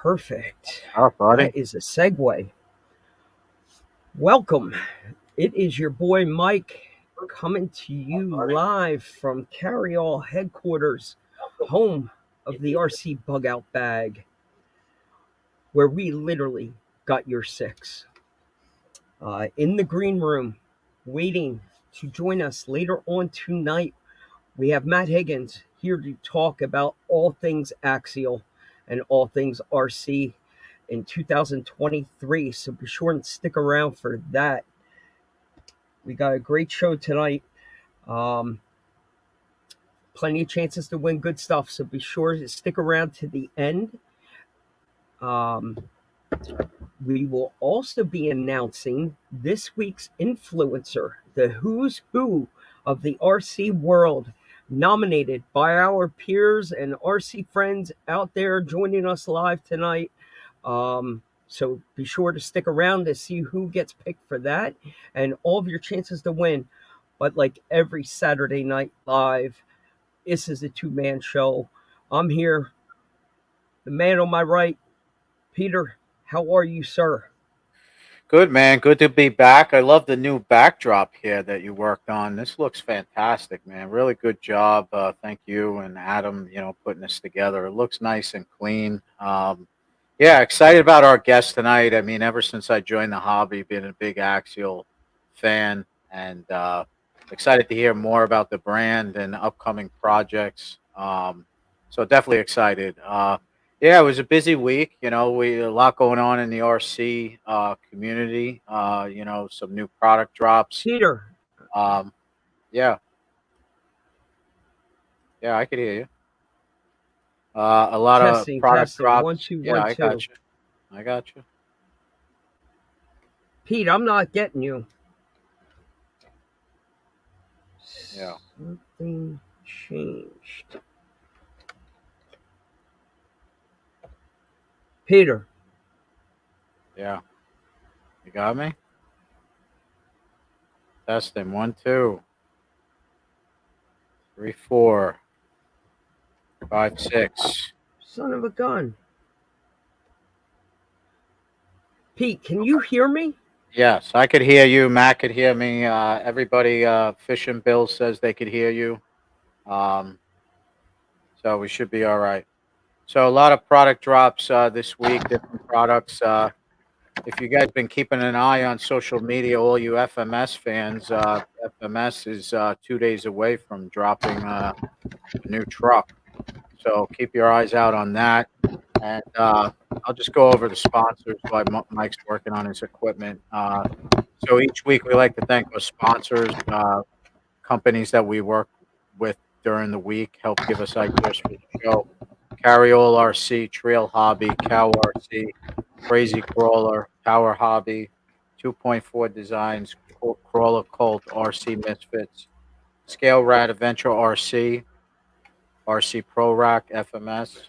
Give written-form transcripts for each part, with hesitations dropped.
Perfect. Oh, buddy. That is a segue. Welcome. It is your boy Mike coming to you live from Carryall headquarters, home of the RC Bug Out Bag, where we literally got your six. In the green room, waiting to join us later on tonight, we have Matt Higgins here to talk about all things Axial and all things RC in 2023. So be sure and stick around for that. We got a great show tonight. Um, Plenty of chances to win good stuff. So be sure to stick around to the end. Um, we will also be announcing this week's influencer, the who's who of the RC world, nominated by our peers and RC friends out there joining us live tonight. So be sure to stick around to see who gets picked for that and all of your chances to win. But like every Saturday night live, this is a two-man show. I'm here, the man on my right, Peter. How are you, sir? Good, man. Good to be back. I love the new backdrop here that you worked on. This looks fantastic, man. Really good job. Thank you and Adam, putting this together. It looks nice and clean. Yeah, excited about our guest tonight. I mean, ever since I joined the hobby, been a big Axial fan and excited to hear more about the brand and upcoming projects. So definitely excited. Yeah, it was a busy week. We a lot going on in the RC community. Some new product drops. Peter, Um, yeah, yeah, I could hear you. A lot of testing, product testing. One, drops. two, Yeah, one, I got two. you. I got you. Pete, I'm not getting you. Yeah, Something changed. Peter, yeah. You got me. Testing. 1, 2, 3, 4, 5, 6. son of a gun. Pete, can you hear me? Yes, I could hear you. Matt could hear me. Everybody, Fish and Bill says they could hear you. Um, so we should be all right. So a lot of product drops this week, different products. If you guys been keeping an eye on social media, all you FMS fans, FMS is 2 days away from dropping a new truck. So keep your eyes out on that. And I'll just go over the sponsors while Mike's working on his equipment. So each week we like to thank our sponsors, companies that we work with during the week, help give us ideas for the show. Carryall RC, Trail Hobby, Cow RC, Crazy Crawler, Power Hobby, 2.4 Designs, Crawler Cult, RC Misfits, Scale RAD Adventure RC, RC Pro Rack, FMS,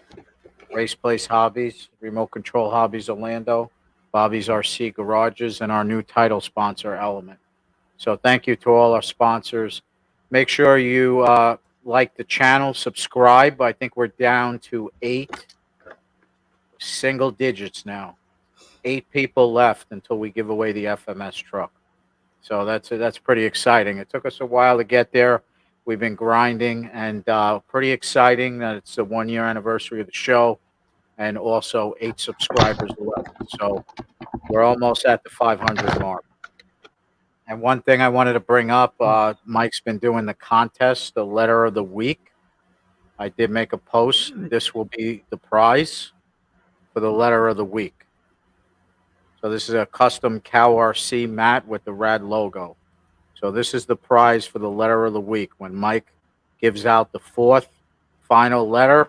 Race Place Hobbies, Remote Control Hobbies Orlando, Bobby's RC Garages, and our new title sponsor, Element. So thank you to all our sponsors. Make sure you like the channel, subscribe. I think we're down to 8 single digits now. 8 people left until we give away the FMS truck. So that's pretty exciting. It took us a while to get there. We've been grinding and pretty exciting that it's the 1 year anniversary of the show and also 8 subscribers left. So we're almost at the 500 mark. And one thing I wanted to bring up, Mike's been doing the contest, the letter of the week. I did make a post. This will be the prize for the letter of the week. So this is a custom Cow RC mat with the RAD logo. So this is the prize for the letter of the week. When Mike gives out the 4th final letter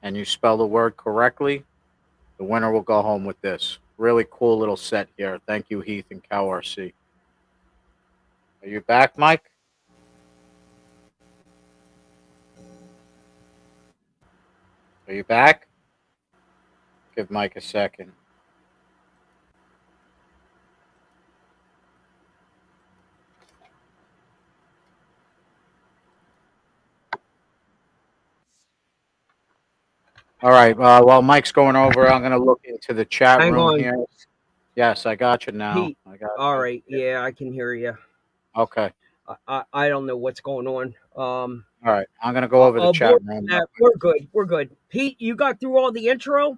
and you spell the word correctly, the winner will go home with this. Really cool little set here. Thank you, Heath and Cow RC. Are you back, Mike? Are you back? Give Mike a second. All right. While Mike's going over, I'm going to look into the chat Hang room on, here. Yes, I got you now. Pete. I got All you. right, yeah, I can hear you. Okay. I don't know what's going on. All right. I'm going to go over the chat Abort room real that. quick. We're good. We're good. Pete, you got through all the intro.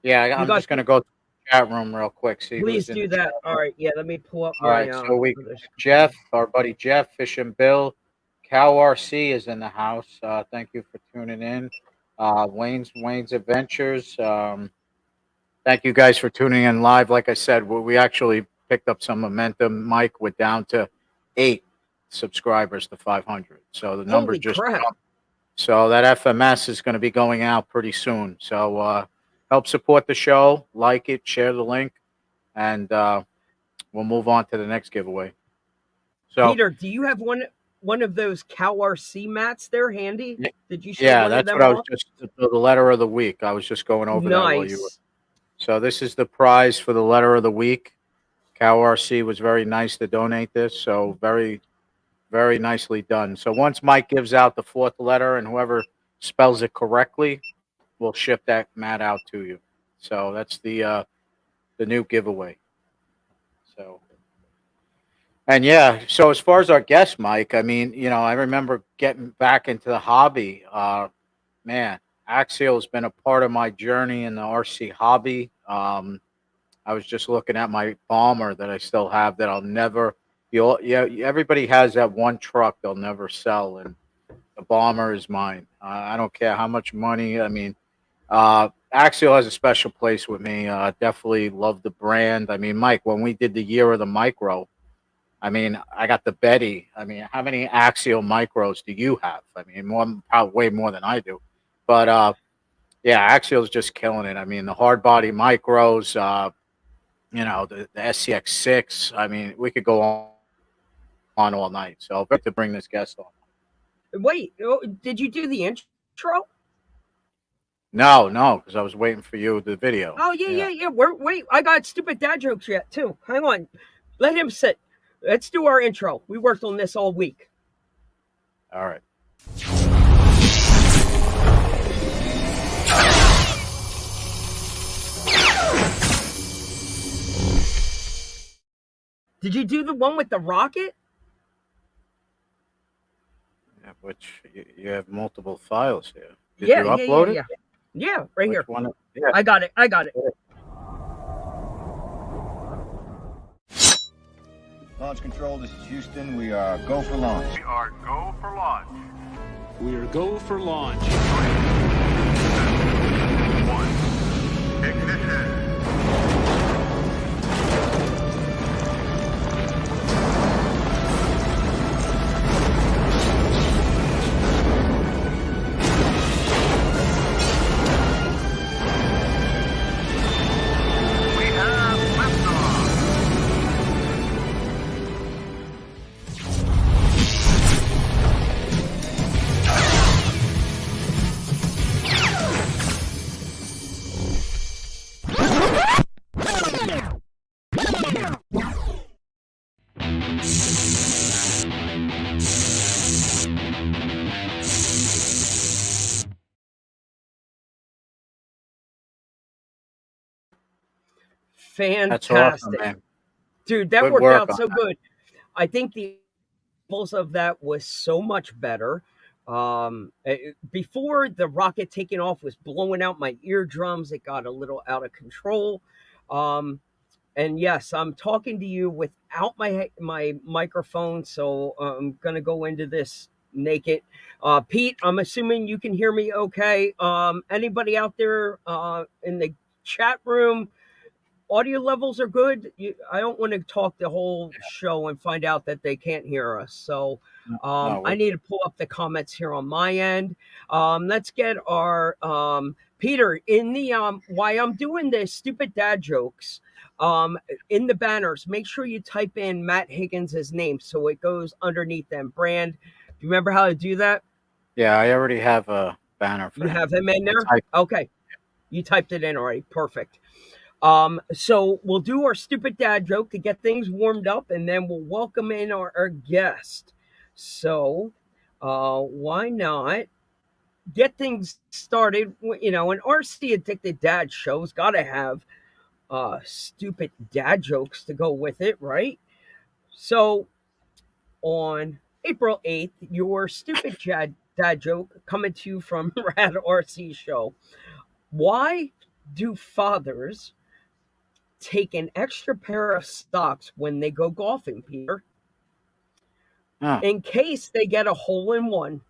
Yeah, You I'm got just going through. to go to the chat room real quick, see Please who's in do the chat that. All room. right. Yeah. Let me pull up All my right. So we got other screen. Jeff, our buddy Jeff, Fish and Bill. Cow RC is in the house. Thank you for tuning in. Wayne's Adventures. Thank you guys for tuning in live. Like I said, we actually picked up some momentum. Mike, we're down to 8 subscribers to 500. So the numbers Holy just crap! jumped. So that FMS is going to be going out pretty soon. So help support the show, like it, share the link, and we'll move on to the next giveaway. So Peter, do you have one of those Cow RC mats there handy? Did you show yeah, one of that's them what I was off? just the letter of the week. I was just going over that while you were. Nice. So this is the prize for the letter of the week. Cow RC was very nice to donate this. So very nicely done. So once Mike gives out the fourth letter and whoever spells it correctly, we'll ship that mat out to you. So that's the new giveaway. So and yeah, so as far as our guest, Mike, I mean, I remember getting back into the hobby. Man, Axial has been a part of my journey in the RC hobby. I was just looking at my bomber that I still have that I'll never. Yeah, everybody has that one truck they'll never sell, and the bomber is mine. I don't care how much money. I mean, Axial has a special place with me. Definitely love the brand. I mean, Mike, when we did the year of the micro, I mean, I got the Betty. I mean, how many Axial micros do you have? I mean, probably way more than I do. But yeah, Axial's just killing it. I mean, the hard body micros, the SCX6. I mean, we could go on all night. So, to bring this guest on. Wait, did you do the intro? No, no, because I was waiting for you the video. Oh yeah, Yeah. yeah, yeah. Wait. I got stupid dad jokes yet too. Hang on. Let him sit. Let's do our intro. We worked on this all week. All right. Did you do the one with the rocket? Yeah, which you have multiple files here. Did Yeah, you yeah, yeah, upload it? yeah. Yeah, right Which here. one? Yeah. I got it. I got it. Launch control, this is Houston. We are go for launch. We are go for launch. We are go for launch. 3, 2, 1. Ignition. We have liftoff. That's awesome, Fantastic. man. Dude, that Good worked work out on so that. good. I think the levels of that was so much better. Before the rocket taking off was blowing out my eardrums, it got a little out of control. Um, and yes, I'm talking to you without my microphone, so I'm gonna go into this naked. Pete, I'm assuming you can hear me okay. Anybody out there in the chat room? Audio levels are good. I don't want to talk the whole show and find out that they can't hear us. So No, no, I we're need good. to pull up the comments here on my end. Let's get our Peter in the why I'm doing this stupid dad jokes. Um, in the banners, make sure you type in Matt Higgins' name so it goes underneath them. Brand. Do you remember how to do that? Yeah, I already have a banner for You him. have him in I there? typed. Okay. You typed it in already. Perfect. So we'll do our stupid dad joke to get things warmed up, and then we'll welcome in our guest. So, why not? get things started, an RC addicted dad show's got to have stupid dad jokes to go with it, right? So on April 8th, your stupid dad joke coming to you from Rad RC Show. Why do fathers take an extra pair of socks when they go golfing, Peter? Huh. In case they get a hole in one.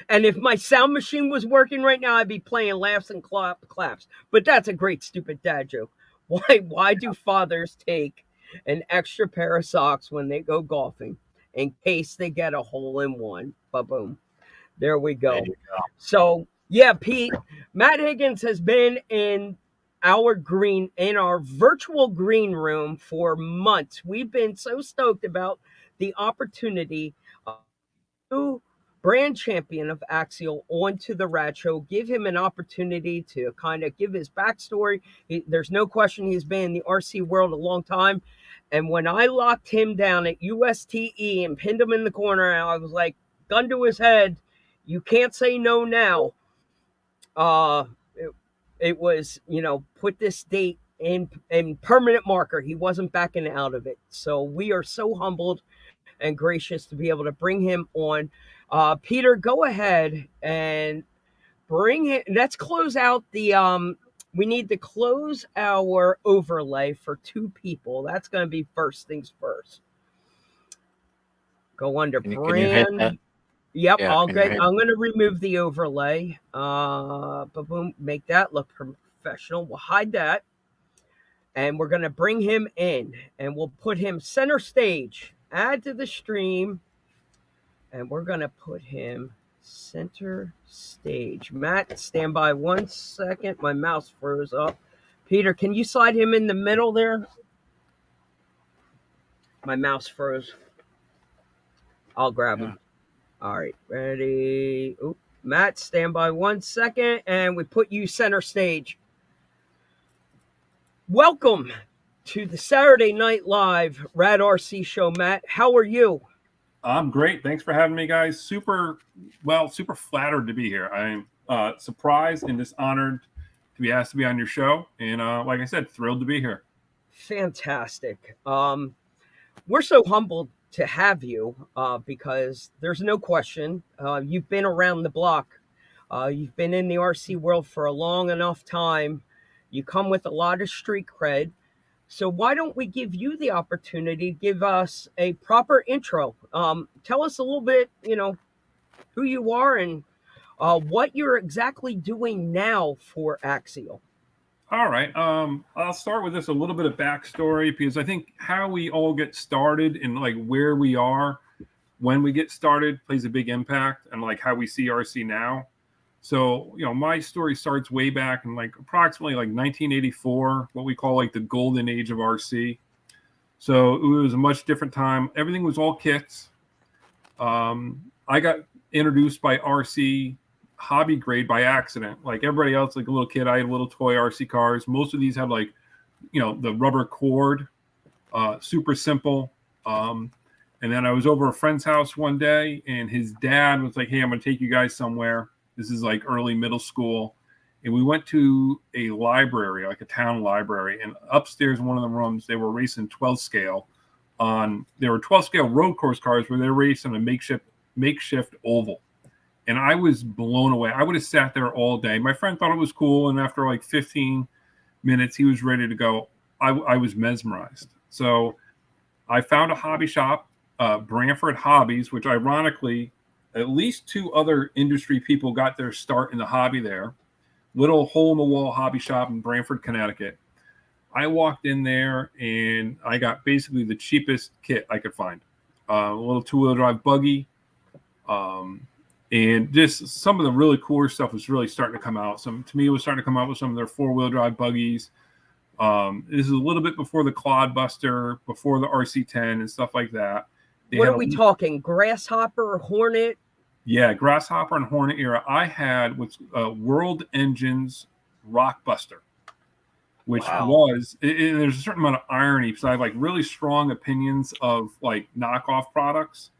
And if my sound machine was working right now, I'd be playing laughs and claps. But that's a great stupid dad joke. Why do fathers take an extra pair of socks when they go golfing in case they get a hole in one? Ba boom. There we There go. you go. So yeah, Pete, Matt Higgins has been in our virtual green room for months. We've been so stoked about the opportunity new brand champion of Axial onto the RAD show, give him an opportunity to kind of give his backstory. There's no question he's been in the RC world a long time. And when I locked him down at USTE and pinned him in the corner, I was like, gun to his head, you can't say no now. Uh, it, it was, put this date in permanent marker. He wasn't backing out of it. So we are so humbled and gracious to be able to bring him on. Peter, go ahead and bring it. Let's close out the. We need to close our overlay for two people. That's going to be first things first. Go under Can you hit that? brand. Yep, Yeah, can you hit? I'm going to remove the overlay. Boom, make that look professional. We'll hide that, and we're going to bring him in, and we'll put him center stage. Add to the stream. And we're going to put him center stage. Matt, stand by 1 second. My mouse froze up. Peter, can you slide him in the middle there? My mouse froze. I'll grab him. All right, ready. Oop. Matt, stand by 1 second. And we put you center stage. Welcome to the Saturday Night Live Rad RC show, Matt. How are you? I'm great. Thanks for having me, guys. Super flattered to be here. I'm surprised and just honored to be asked to be on your show. And like I said, thrilled to be here. Fantastic. We're so humbled to have you because there's no question you've been around the block. You've been in the RC world for a long enough time. You come with a lot of street cred. So why don't we give you the opportunity to give us a proper intro? Tell us a little bit, who you are and what you're exactly doing now for Axial. All right. I'll start with this a little bit of backstory because I think how we all get started and like where we are when we get started plays a big impact and like how we see RC now. So, my story starts way back in like approximately like 1984, what we call like the golden age of RC. So it was a much different time. Everything was all kits. I got introduced by RC hobby grade by accident. Like everybody else, like a little kid, I had little toy RC cars. Most of these had like, the rubber cord, super simple. And then I was over a friend's house one day and his dad was like, hey, I'm going to take you guys somewhere. This is like early middle school. And we went to a library, like a town library. And upstairs in one of the rooms, they were racing 12 scale there were 12 scale road course cars where they were racing a makeshift oval. And I was blown away. I would have sat there all day. My friend thought it was cool. And after like 15 minutes, he was ready to go. I was mesmerized. So I found a hobby shop, Branford Hobbies, which ironically, at least two other industry people got their start in the hobby there. Little hole-in-the-wall hobby shop in Branford, Connecticut. I walked in there, and I got basically the cheapest kit I could find. A little two-wheel drive buggy. And just some of the really cooler stuff was really starting to come out. To me, it was starting to come out with some of their four-wheel drive buggies. This is a little bit before the Clodbuster, before the RC10 and stuff like that. What are we talking? Grasshopper, Hornet? Yeah, Grasshopper and Hornet era. I had what's World Engines Rockbuster, which was, and there's a certain amount of irony because I have like really strong opinions of like knockoff products.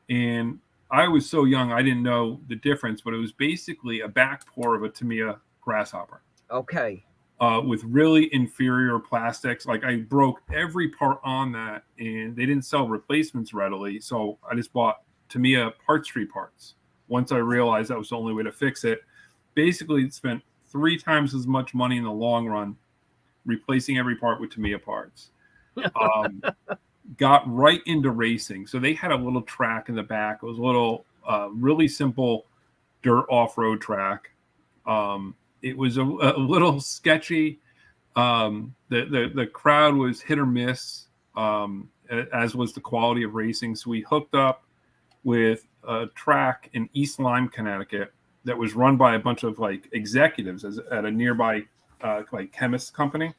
And I was so young, I didn't know the difference, but it was basically a back pour of a Tamiya Grasshopper. Okay. With really inferior plastics. Like I broke every part on that, and they didn't sell replacements readily. So I just bought Tamiya Part Street parts. Once I realized that was the only way to fix it, basically spent 3 times as much money in the long run replacing every part with Tamiya parts. Got right into racing. So they had a little track in the back. It was a little, really simple dirt off-road track. It was a little sketchy. The crowd was hit or miss, as was the quality of racing. So we hooked up with a track in East Lyme, Connecticut, that was run by a bunch of like executives at a nearby like chemist company.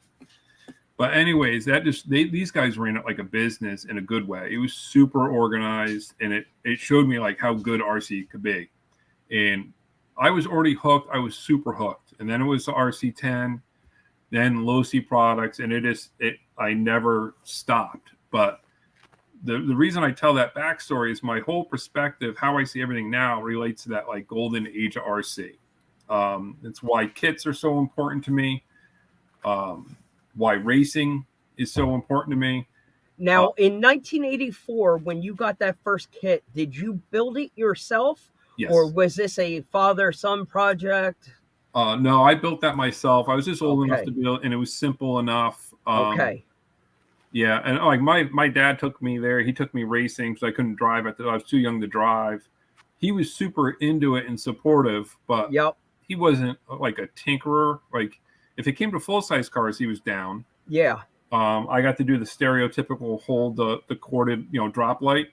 But anyways, these guys ran it like a business in a good way. It was super organized, and it showed me like how good RC could be. And I was already hooked. I was super hooked. And then it was the RC10, then low C products, and I never stopped. But the reason I tell that backstory is my whole perspective, how I see everything now, relates to that like golden age of RC. It's why kits are so important to me. Why racing is so important to me. Now, in 1984, when you got that first kit, did you build it yourself? Yes. Or was this a father-son project? No, I built that myself. I was just old enough Okay. to build, and it was simple enough. Okay. Yeah, and like my dad took me there. He took me racing because I couldn't drive I was too young to drive. He was super into it and supportive, but Yep. he wasn't like a tinkerer. Like if it came to full size cars, he was down. Yeah. I got to do the stereotypical hold the corded drop light.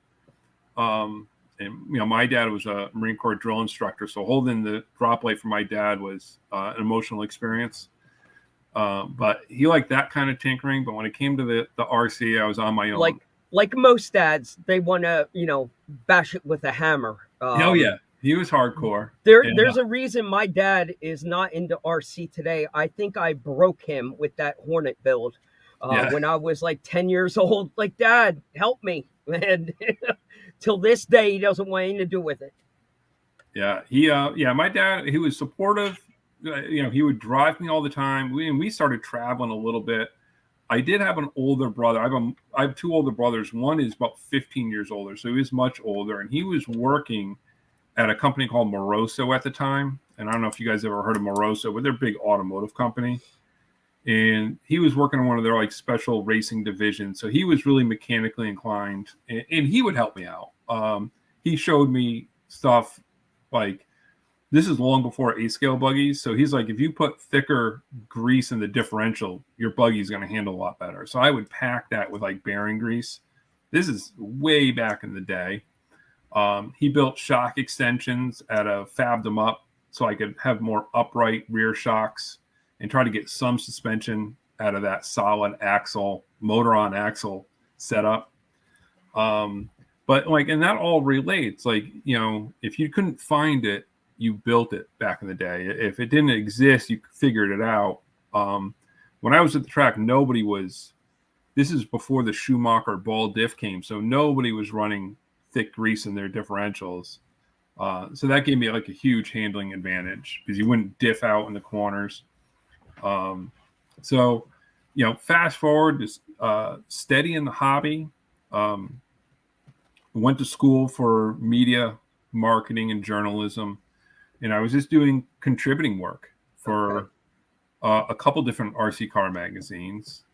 And my dad was a Marine Corps drill instructor, so holding the drop light for my dad was an emotional experience. But he liked that kind of tinkering. But when it came to the RC, I was on my own. Like most dads, they want to bash it with a hammer. Oh yeah, he was hardcore. There's a reason my dad is not into RC today. I think I broke him with that Hornet build when I was like 10 years old. Like, Dad, help me. And till this day, he doesn't want anything to do with it. Yeah, my dad, he was supportive. He would drive me all the time. We started traveling a little bit. I did have an older brother. I have 2 older brothers. One is about 15 years older, so he was much older, and he was working at a company called Moroso at the time. And I don't know if you guys ever heard of Moroso, but they're a big automotive company. And he was working on one of their like special racing divisions, so he was really mechanically inclined, and he would help me out. He showed me stuff like, this is long before 8-scale buggies. So he's like, if you put thicker grease in the differential, your buggy is going to handle a lot better. So I would pack that with like bearing grease. This is way back in the day. He built shock extensions fabbed them up so I could have more upright rear shocks and try to get some suspension out of that solid axle, motor on axle setup. But like, and that all relates. Like, if you couldn't find it, you built it back in the day. If it didn't exist, you figured it out. When I was at the track, this is before the Schumacher ball diff came, so nobody was running thick grease in their differentials. So that gave me like a huge handling advantage because you wouldn't diff out in the corners. So fast forward, just steady in the hobby. Went to school for media marketing and journalism. And I was just doing contributing work for a couple different RC car magazines.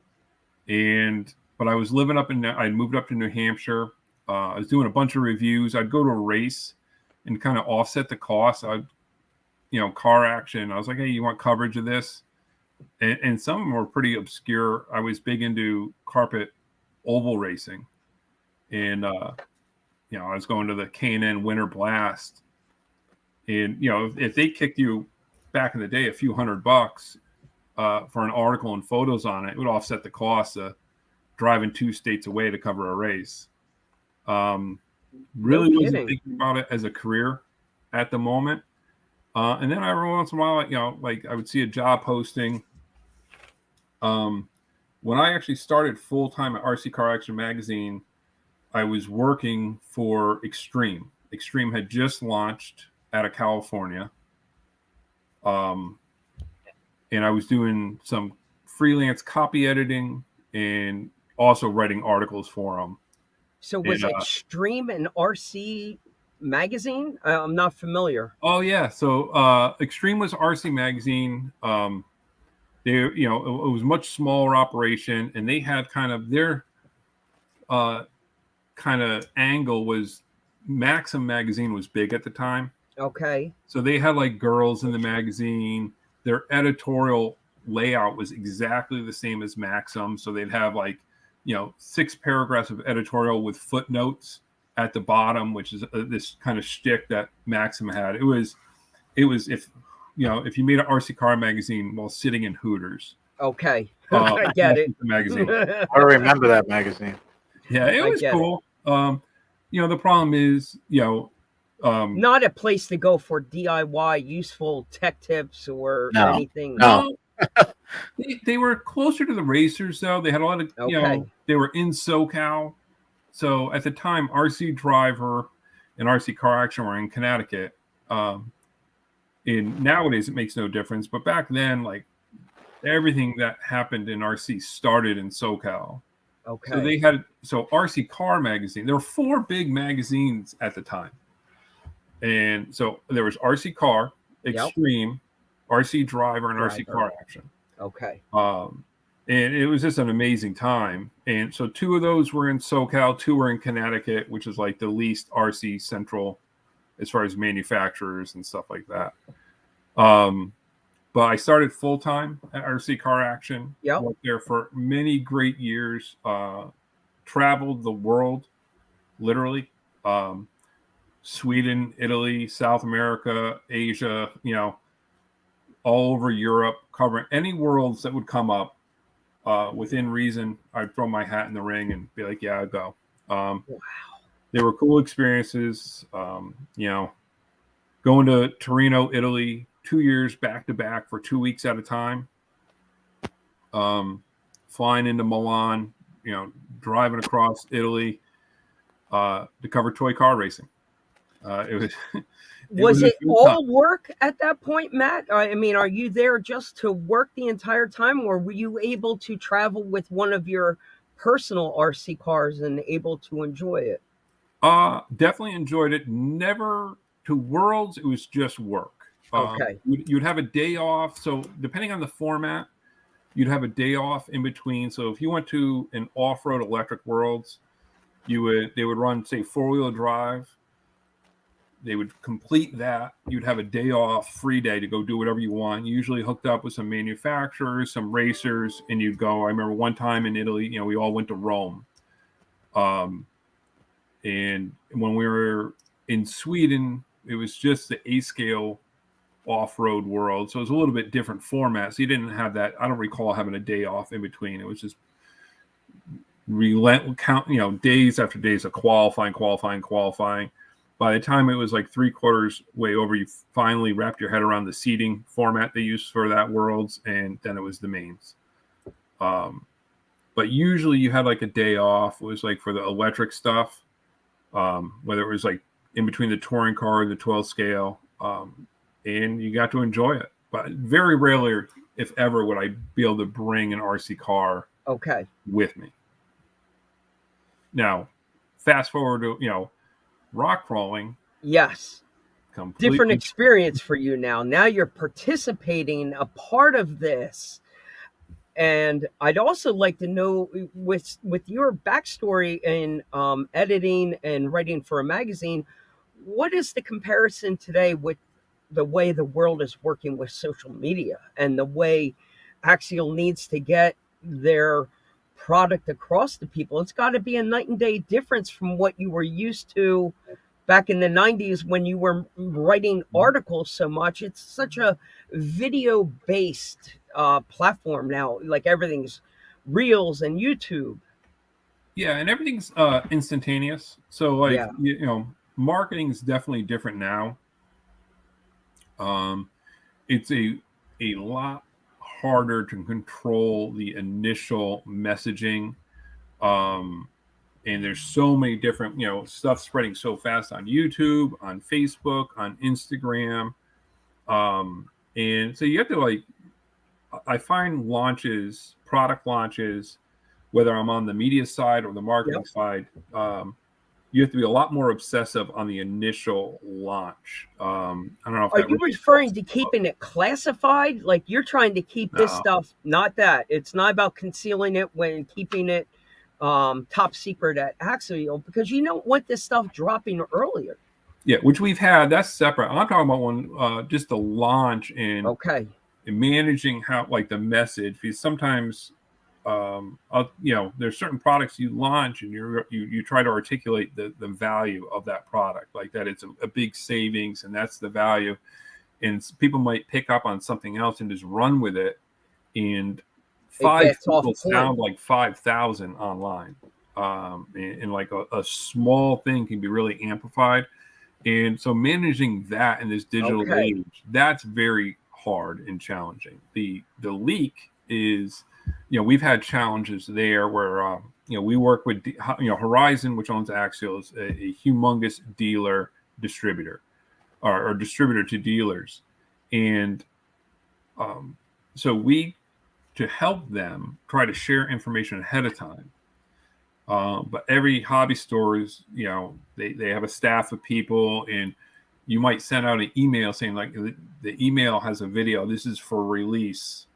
But I was living I moved up to New Hampshire. I was doing a bunch of reviews. I'd go to a race and kind of offset the cost. Car action. I was like, hey, you want coverage of this? And some of them were pretty obscure. I was big into carpet oval racing. And, I was going to the K&N Winter Blast. And, if they kicked you back in the day a few $100 for an article and photos on it, it would offset the cost of driving 2 states away to cover a race. Really wasn't thinking about it as a career at the moment. And then every once in a while, like I would see a job posting. When I actually started full-time at RC Car Action Magazine, I was working for Extreme. Extreme had just launched out of California. And I was doing some freelance copy editing and also writing articles for them. So And was Extreme an RC magazine? I'm not familiar. oh yeah, so Extreme was RC magazine. They, you know, it was a much smaller operation, and they had kind of their kind of angle was Maxim magazine was big at the time. Okay. So they had like girls in the magazine. Their editorial layout was exactly the same as Maxim. So they'd have like, you know, 6 paragraphs of editorial with footnotes at the bottom, which is this kind of shtick that Maxim had. It was if, you know, if you made an RC car magazine while sitting in Hooters. Okay. I get it. The magazine. I remember that magazine. Yeah, it was cool. You know, the problem is, you know, not a place to go for DIY useful tech tips or No. anything. No. They were closer to the racers, though. They had a lot of, you know, they were in SoCal. So at the time, RC Driver and RC Car Action were in Connecticut. And nowadays, it makes no difference. But back then, like, everything that happened in RC started in SoCal. Okay. So they had, RC Car Magazine. There were 4 big magazines at the time. And so there was RC Car, Extreme, RC Driver, and RC Car Action. Okay. And it was just an amazing time. And so 2 of those were in SoCal, 2 were in Connecticut, which is like the least RC central as far as manufacturers and stuff like that. But I started full-time at RC Car Action. Yep. Worked there for many great years. Traveled the world, literally. Sweden, Italy, South America, Asia, you know, all over Europe, covering any worlds that would come up. Within reason, I'd throw my hat in the ring and be like, yeah, I'll go. Wow. They were cool experiences. You know, going to Torino, Italy, 2 years back to back for 2 weeks at a time. Flying into Milan, you know, driving across Italy to cover toy car racing. It was it all work at that point, Matt? I mean, are you there just to work the entire time, or were you able to travel with one of your personal RC cars and able to enjoy it? Definitely enjoyed it. Never to Worlds, it was just work. Okay. You'd have a day off. So depending on the format, you'd have a day off in between. So if you went to an off-road electric Worlds, they would run, say, 4-wheel drive. They would complete that. You'd have a day off, free day to go do whatever you want. Usually hooked up with some manufacturers, some racers, and you'd go. I remember one time in Italy, you know, we all went to Rome. And when we were in Sweden, it was just the A-scale off-road world. So it was a little bit different format. So you didn't have that. I don't recall having a day off in between. It was just days after days of qualifying. By the time it was like 3/4 way over, you finally wrapped your head around the seating format they used for that Worlds, and then it was the mains. But usually you had like a day off. It was like for the electric stuff, whether it was like in between the touring car and the 12 scale, and you got to enjoy it. But very rarely, if ever, would I be able to bring an RC car with me. Now, fast forward to, you know, rock crawling. Yes. Different experience for you now. Now you're participating, a part of this. And I'd also like to know, with your backstory in editing and writing for a magazine, what is the comparison today with the way the world is working with social media and the way Axial needs to get their product across to people? It's got to be a night and day difference from what you were used to back in the 90s when you were writing articles so much. It's such a video based platform now, like everything's reels and YouTube. Yeah, and everything's instantaneous. So like, you know, marketing is definitely different now. It's a lot harder to control the initial messaging. and there's so many different, stuff spreading so fast on YouTube, on Facebook, on Instagram. And so you have to I find product launches, whether I'm on the media side or the marketing side, you have to be a lot more obsessive on the initial launch. I don't know if Are that you really referring to keeping it classified? Like you're trying to keep this No. stuff, not that. It's not about concealing it when keeping it top secret at Axial because you don't want this stuff dropping earlier. Yeah, which we've had. That's separate. I'm talking about one just the launch and Okay. managing how the message, because sometimes there's certain products you launch and you try to articulate the value of that product, like that it's a big savings and that's the value, and people might pick up on something else and just run with it, and five gets off people point. sound like 5,000 online, and like a small thing can be really amplified. And so managing that in this digital age, that's very hard and challenging. The leak is, we've had challenges there where, we work with, Horizon, which owns Axial, is a humongous dealer distributor or distributor to dealers. And so we, to help them, try to share information ahead of time. But every hobby store is, they have a staff of people, and you might send out an email saying like the email has a video. This is for release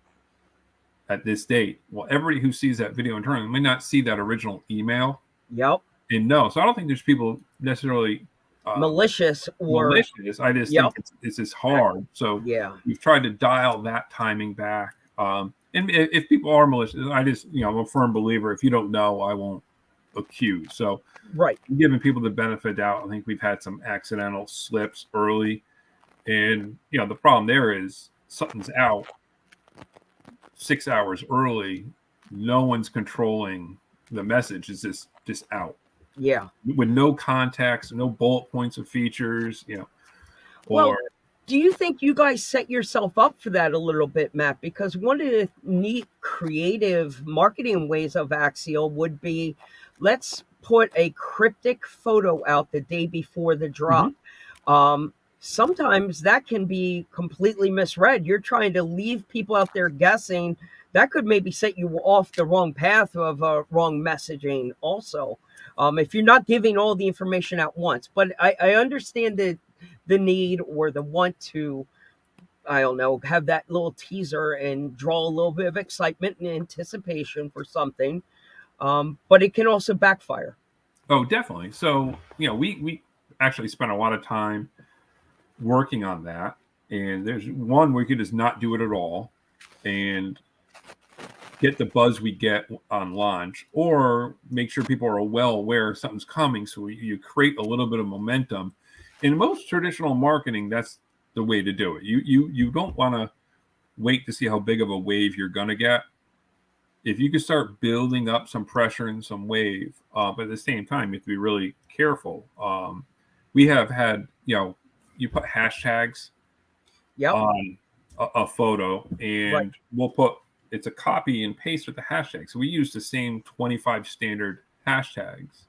at this date. Well, everybody who sees that video internally may not see that original email. Yep. And no, so I don't think there's people necessarily malicious or malicious. I just think it's just hard. So we've tried to dial that timing back. And if people are malicious, I just, I'm a firm believer. If you don't know, I won't accuse. So giving people the benefit of doubt. I think we've had some accidental slips early, and the problem there is something's out 6 hours early. No one's controlling the message. It's just out. Yeah. With no context, no bullet points of features. Well, do you think you guys set yourself up for that a little bit, Matt? Because one of the neat creative marketing ways of Axial would be, let's put a cryptic photo out the day before the drop. Sometimes that can be completely misread. You're trying to leave people out there guessing. That could maybe set you off the wrong path of wrong messaging also, if you're not giving all the information at once. But I understand the need or the want to, I don't know, have that little teaser and draw a little bit of excitement and anticipation for something. But it can also backfire. Oh, definitely. So, we actually spent a lot of time working on that. And there's one where we could just not do it at all and get the buzz we get on launch, or make sure people are well aware something's coming. So you create a little bit of momentum. In most traditional marketing, that's the way to do it. You don't want to wait to see how big of a wave you're going to get. If you can start building up some pressure and some wave, but at the same time, you have to be really careful. We have had, you put hashtags on a photo, and we'll put, it's a copy and paste with the hashtag. So we use the same 25 standard hashtags.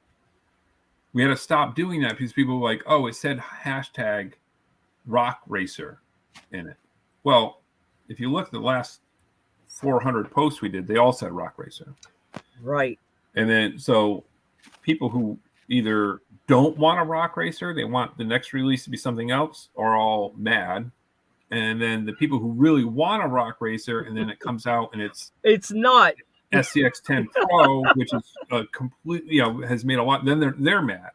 We had to stop doing that because people were like, oh, it said hashtag rock racer in it. Well, if you look at the last 400 posts we did, they all said rock racer. Right. And then, so people who either don't want a rock racer, they want the next release to be something else, are all mad. And then the people who really want a rock racer, and then it comes out and it's not SCX10 Pro, which is completely, has made a lot. Then they're mad.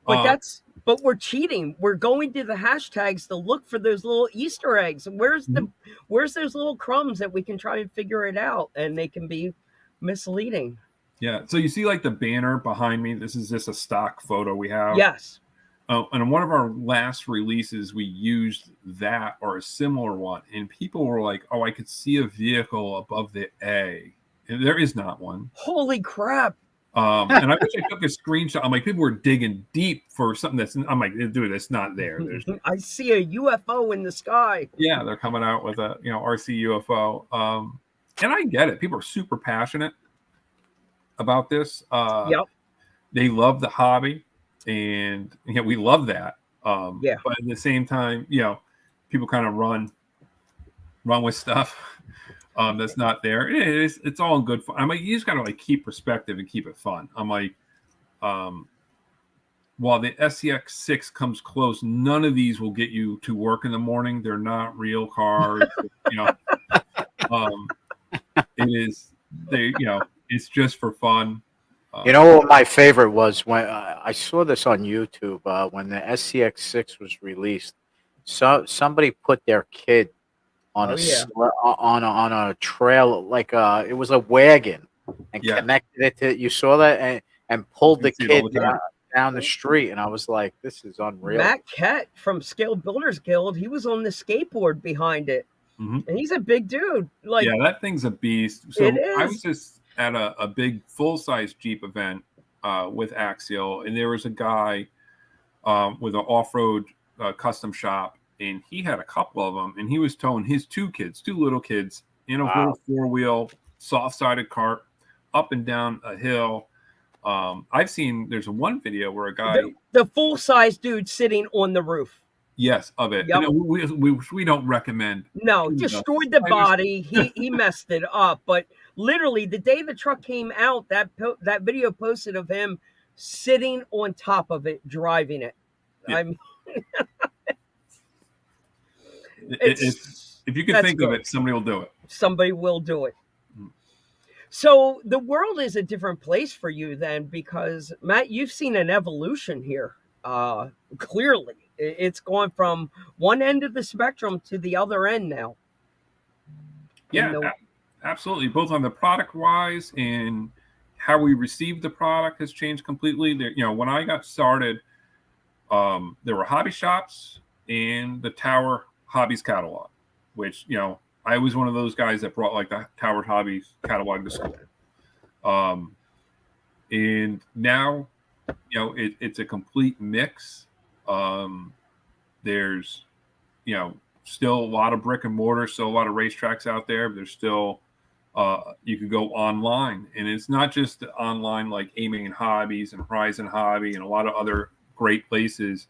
But we're cheating. We're going to the hashtags to look for those little Easter eggs. Where's those little crumbs that we can try and figure it out, and they can be misleading. Yeah. So you see, like the banner behind me. This is just a stock photo we have. Yes. And in one of our last releases, we used that or a similar one, and people were like, "Oh, I could see a vehicle above the A." And there is not one. Holy crap. And I wish I took a screenshot. I'm like, people were digging deep for something I'm like, dude, it's not there. I see a UFO in the sky. Yeah, they're coming out with a RC UFO. And I get it. People are super passionate about this. they love the hobby, and we love that. Yeah. But at the same time, people kind of run with stuff that's not there. It's all in good fun. I'm like, you just gotta like keep perspective and keep it fun. I'm like, while the SCX6 comes close, none of these will get you to work in the morning. They're not real cars. It is it's just for fun. You know what my favorite was when I saw this on YouTube when the SCX6 was released. So somebody put their kid on Oh, a yeah. on a trail like it was a wagon and Yeah. connected it to. You saw that and pulled the You see it all kid the time. down the street, and I was like, "This is unreal." Matt Kett from Scale Builders Guild, he was on the skateboard behind it. Mhm. And he's a big dude. Like, Yeah, that thing's a beast. So It I is. was just at a big full-size Jeep event with Axial, and there was a guy with an off-road custom shop, and he had a couple of them, and he was towing his two little kids, in a Wow. little four-wheel soft-sided cart up and down a hill. I've seen there's one video where a guy, the full-size dude sitting on the roof. yes, of it. Yep. And we don't recommend. No, No. destroyed the I just- body. He messed it up. But literally, the day the truck came out, that video posted of him sitting on top of it, driving it. Yeah. I mean, It's if you can that's think of good. it, somebody will do it. Somebody will do it. Mm. So the world is a different place for you then, because Matt, you've seen an evolution here. Clearly, it's gone from one end of the spectrum to the other end now. Yeah, absolutely. Both on the product wise and how we receive the product has changed completely. When I got started, there were hobby shops and the Tower Hobbies catalog, which I was one of those guys that brought like the Tower Hobbies catalog to school. And now, it's a complete mix. There's, still a lot of brick and mortar, still a lot of racetracks out there. But there's still, you could go online, and it's not just online like Aiming and Hobbies and Horizon Hobby and a lot of other great places.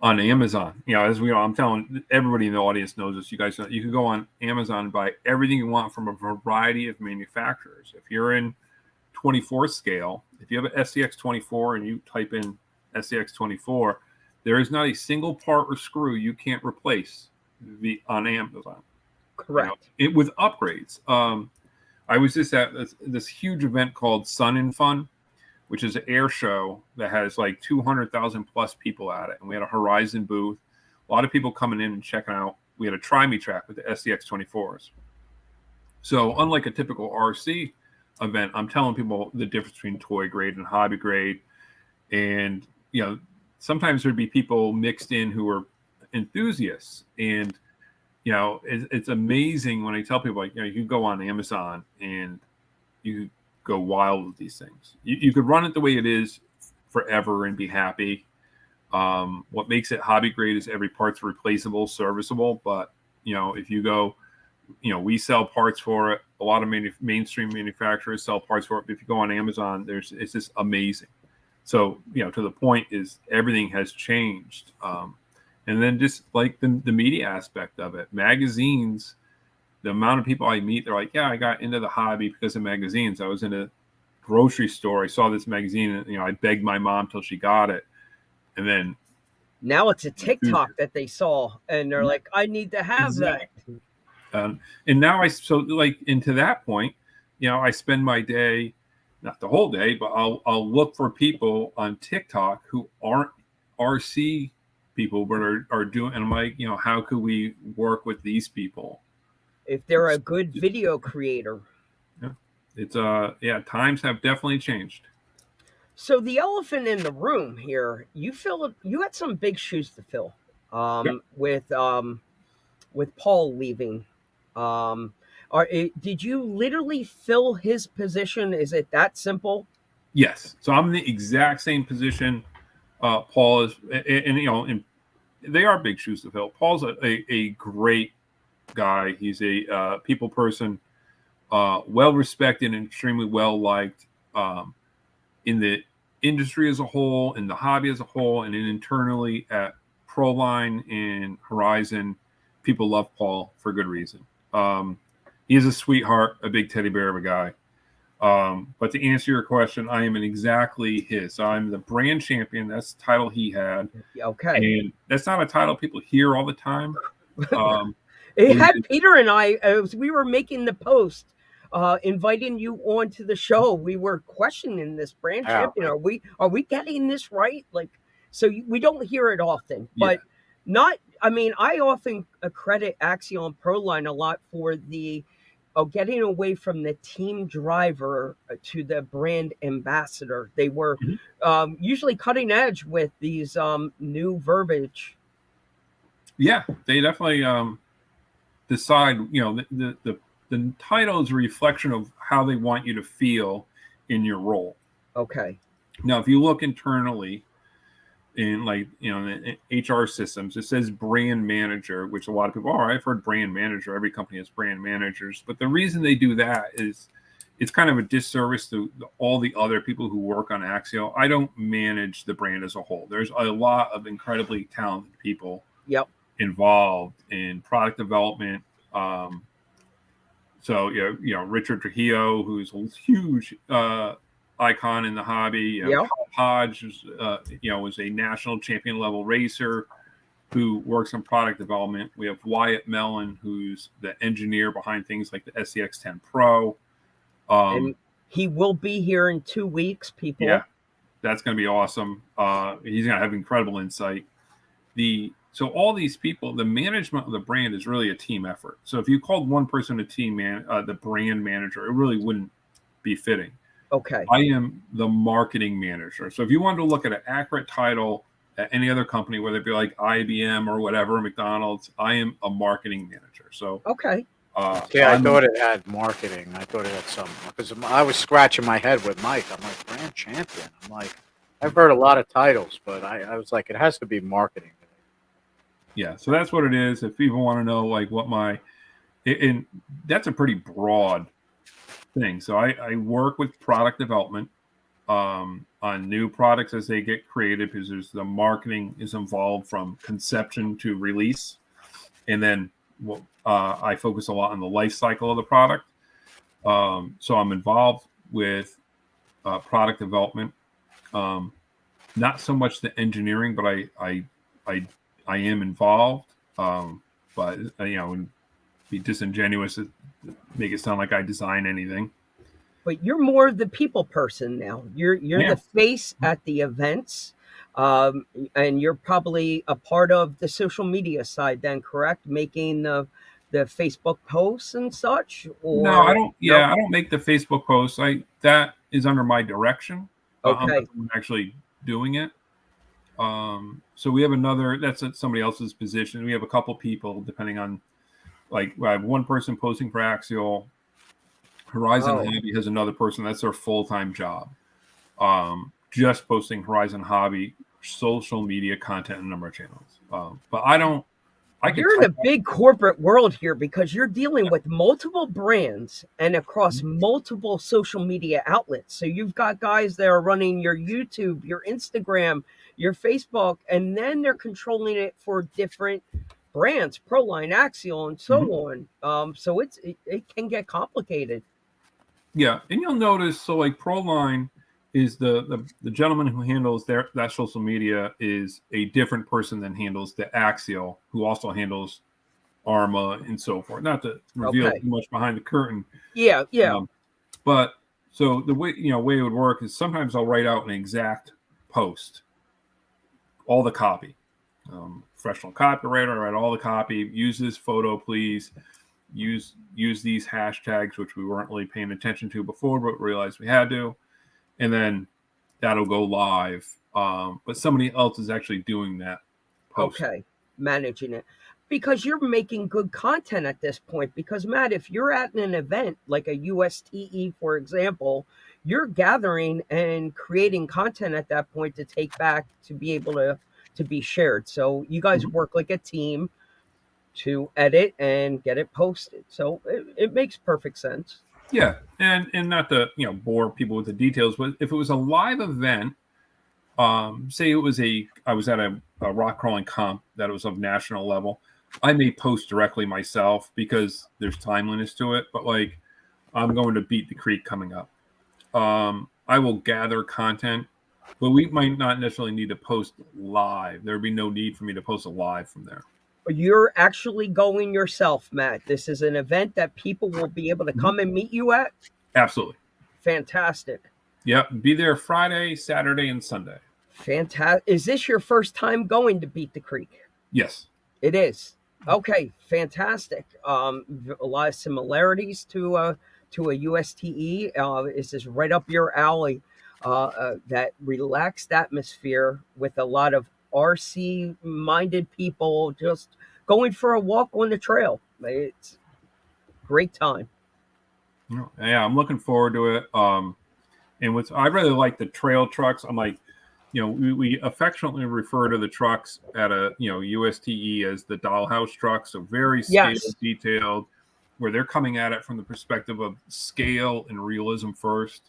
On Amazon, as we know, I'm telling everybody in the audience knows this. You guys know you can go on Amazon and buy everything you want from a variety of manufacturers. If you're in 24 scale, if you have an SCX 24 and you type in SCX 24, there is not a single part or screw you can't replace on Amazon. Correct. With upgrades. I was just at this huge event called Sun and Fun, which is an air show that has like 200,000 plus people at it. And we had a Horizon booth, a lot of people coming in and checking out. We had a Try Me track with the SCX 24s. So unlike a typical RC event, I'm telling people the difference between toy grade and hobby grade. And, sometimes there'd be people mixed in who are enthusiasts. And, it's amazing when I tell people, like, you go on Amazon and you go wild with these things. You could run it the way it is forever and be happy. What makes it hobby grade is every part's replaceable, serviceable. But, if you go, we sell parts for it. A lot of mainstream manufacturers sell parts for it. But if you go on Amazon, it's just amazing. So, to the point is everything has changed. And then just like the media aspect of it, magazines, the amount of people I meet, they're like, yeah, I got into the hobby because of magazines. I was in a grocery store. I saw this magazine and, I begged my mom till she got it. And then now it's a TikTok that they saw and they're like, I need to have that. And now and to that point, I spend my day, not the whole day, but I'll look for people on TikTok who aren't RC people, but are doing, and I'm like, how could we work with these people? If they're a good video creator. Yeah. It's times have definitely changed. So the elephant in the room here, you had some big shoes to fill. With Paul leaving. Did you literally fill his position? Is it that simple? Yes. So I'm in the exact same position Paul is, and they are big shoes to fill. Paul's a great guy. He's a people person, well respected and extremely well liked. in the industry as a whole, in the hobby as a whole, and then internally at Proline and Horizon, people love Paul for good reason. He is a sweetheart, a big teddy bear of a guy. But to answer your question, I am exactly his. So I'm the brand champion. That's the title he had. Okay. And that's not a title people hear all the time. It had Peter and I, as we were making the post, inviting you on to the show. We were questioning this brand Yeah. champion. Are we getting this right? Like, so we don't hear it often, Yeah. but not. I mean, I often credit Axial and Proline a lot for the getting away from the team driver to the brand ambassador. They were usually cutting edge with these new verbiage. Yeah, they definitely decide. The title is a reflection of how they want you to feel in your role. Okay. Now, if you look internally in the HR systems, it says brand manager, which a lot of people are. I've heard brand manager. Every company has brand managers, but the reason they do that is it's kind of a disservice to all the other people who work on Axial. I don't manage the brand as a whole. There's a lot of incredibly talented people involved in product development. So Richard Trujillo, who's a huge icon in the hobby. Hodge was a national champion level racer who works on product development. We have Wyatt Mellon, who's the engineer behind things like the SCX10 Pro. And he will be here in 2 weeks, people. Yeah, that's going to be awesome. He's going to have incredible insight. So all these people, the management of the brand is really a team effort. So if you called one person a team the brand manager, it really wouldn't be fitting. Okay. I am the marketing manager. So if you wanted to look at an accurate title at any other company, whether it be like IBM or whatever, McDonald's, I am a marketing manager. So okay. I thought it had marketing. I thought it had something because I was scratching my head with Mike. I'm like, brand champion. I'm like, I've heard a lot of titles, but I was like, it has to be marketing. Yeah, so that's what it is. If people want to know like what and that's a pretty broad thing. So I work with product development on new products as they get created, because there's the marketing is involved from conception to release, and then I focus a lot on the life cycle of the product. So I'm involved with product development, not so much the engineering, but I am involved. But it'd be disingenuous to make it sound like I design anything. But you're more the people person now. You're the face at the events, and you're probably a part of the social media side. Then, correct? Making the Facebook posts and such. Or no, I don't. Yeah, I don't make the Facebook posts. That is under my direction. Okay. I'm actually doing it. So we have that's at somebody else's position. We have a couple people, depending on, like, I have one person posting for Axial. Horizon Hobby has another person. That's their full-time job. Just posting Horizon Hobby social media content and number of channels. But I don't. You're in a big corporate world here because you're dealing with multiple brands and across multiple social media outlets. So you've got guys that are running your YouTube, your Instagram, your Facebook, and then they're controlling it for different brands, Proline, Axial, and so on. So it can get complicated. Yeah, and you'll notice, so like Proline is the gentleman who handles that social media is a different person than handles the Axial, who also handles Arma and so forth. Not to reveal too much behind the curtain. Yeah. But so the way way it would work is sometimes I'll write out an exact post, all the copy, professional copywriter. I write all the copy. Use this photo, please. Use these hashtags, which we weren't really paying attention to before, but realized we had to. And then that'll go live. But somebody else is actually doing that post. Okay, managing it. Because you're making good content at this point. Because, Matt, if you're at an event like a USTE, for example, you're gathering and creating content at that point to take back to be able to be shared. So you guys work like a team to edit and get it posted. So it makes perfect sense. Yeah, and not to bore people with the details, but if it was a live event, say I was at a rock crawling comp that was of national level, I may post directly myself because there's timeliness to it. But like I'm going to Beat the Creek coming up, I will gather content, but we might not necessarily need to post live. There'd be no need for me to post a live from there. You're actually going yourself, Matt. This is an event that people will be able to Mhm. come and meet you at. Absolutely. Fantastic. Yep. Be there Friday, Saturday, and Sunday. Fantastic. Is this your first time going to Beat the Creek? Yes. It is. Okay, fantastic. A lot of similarities to a USTE. This is right up your alley. That relaxed atmosphere with a lot of RC minded people just going for a walk on the trail. It's a great time. Yeah, I'm looking forward to it. And I really like the trail trucks. I'm like, we affectionately refer to the trucks at a USTE as the dollhouse trucks, so very scaled, Yes. detailed, where they're coming at it from the perspective of scale and realism first.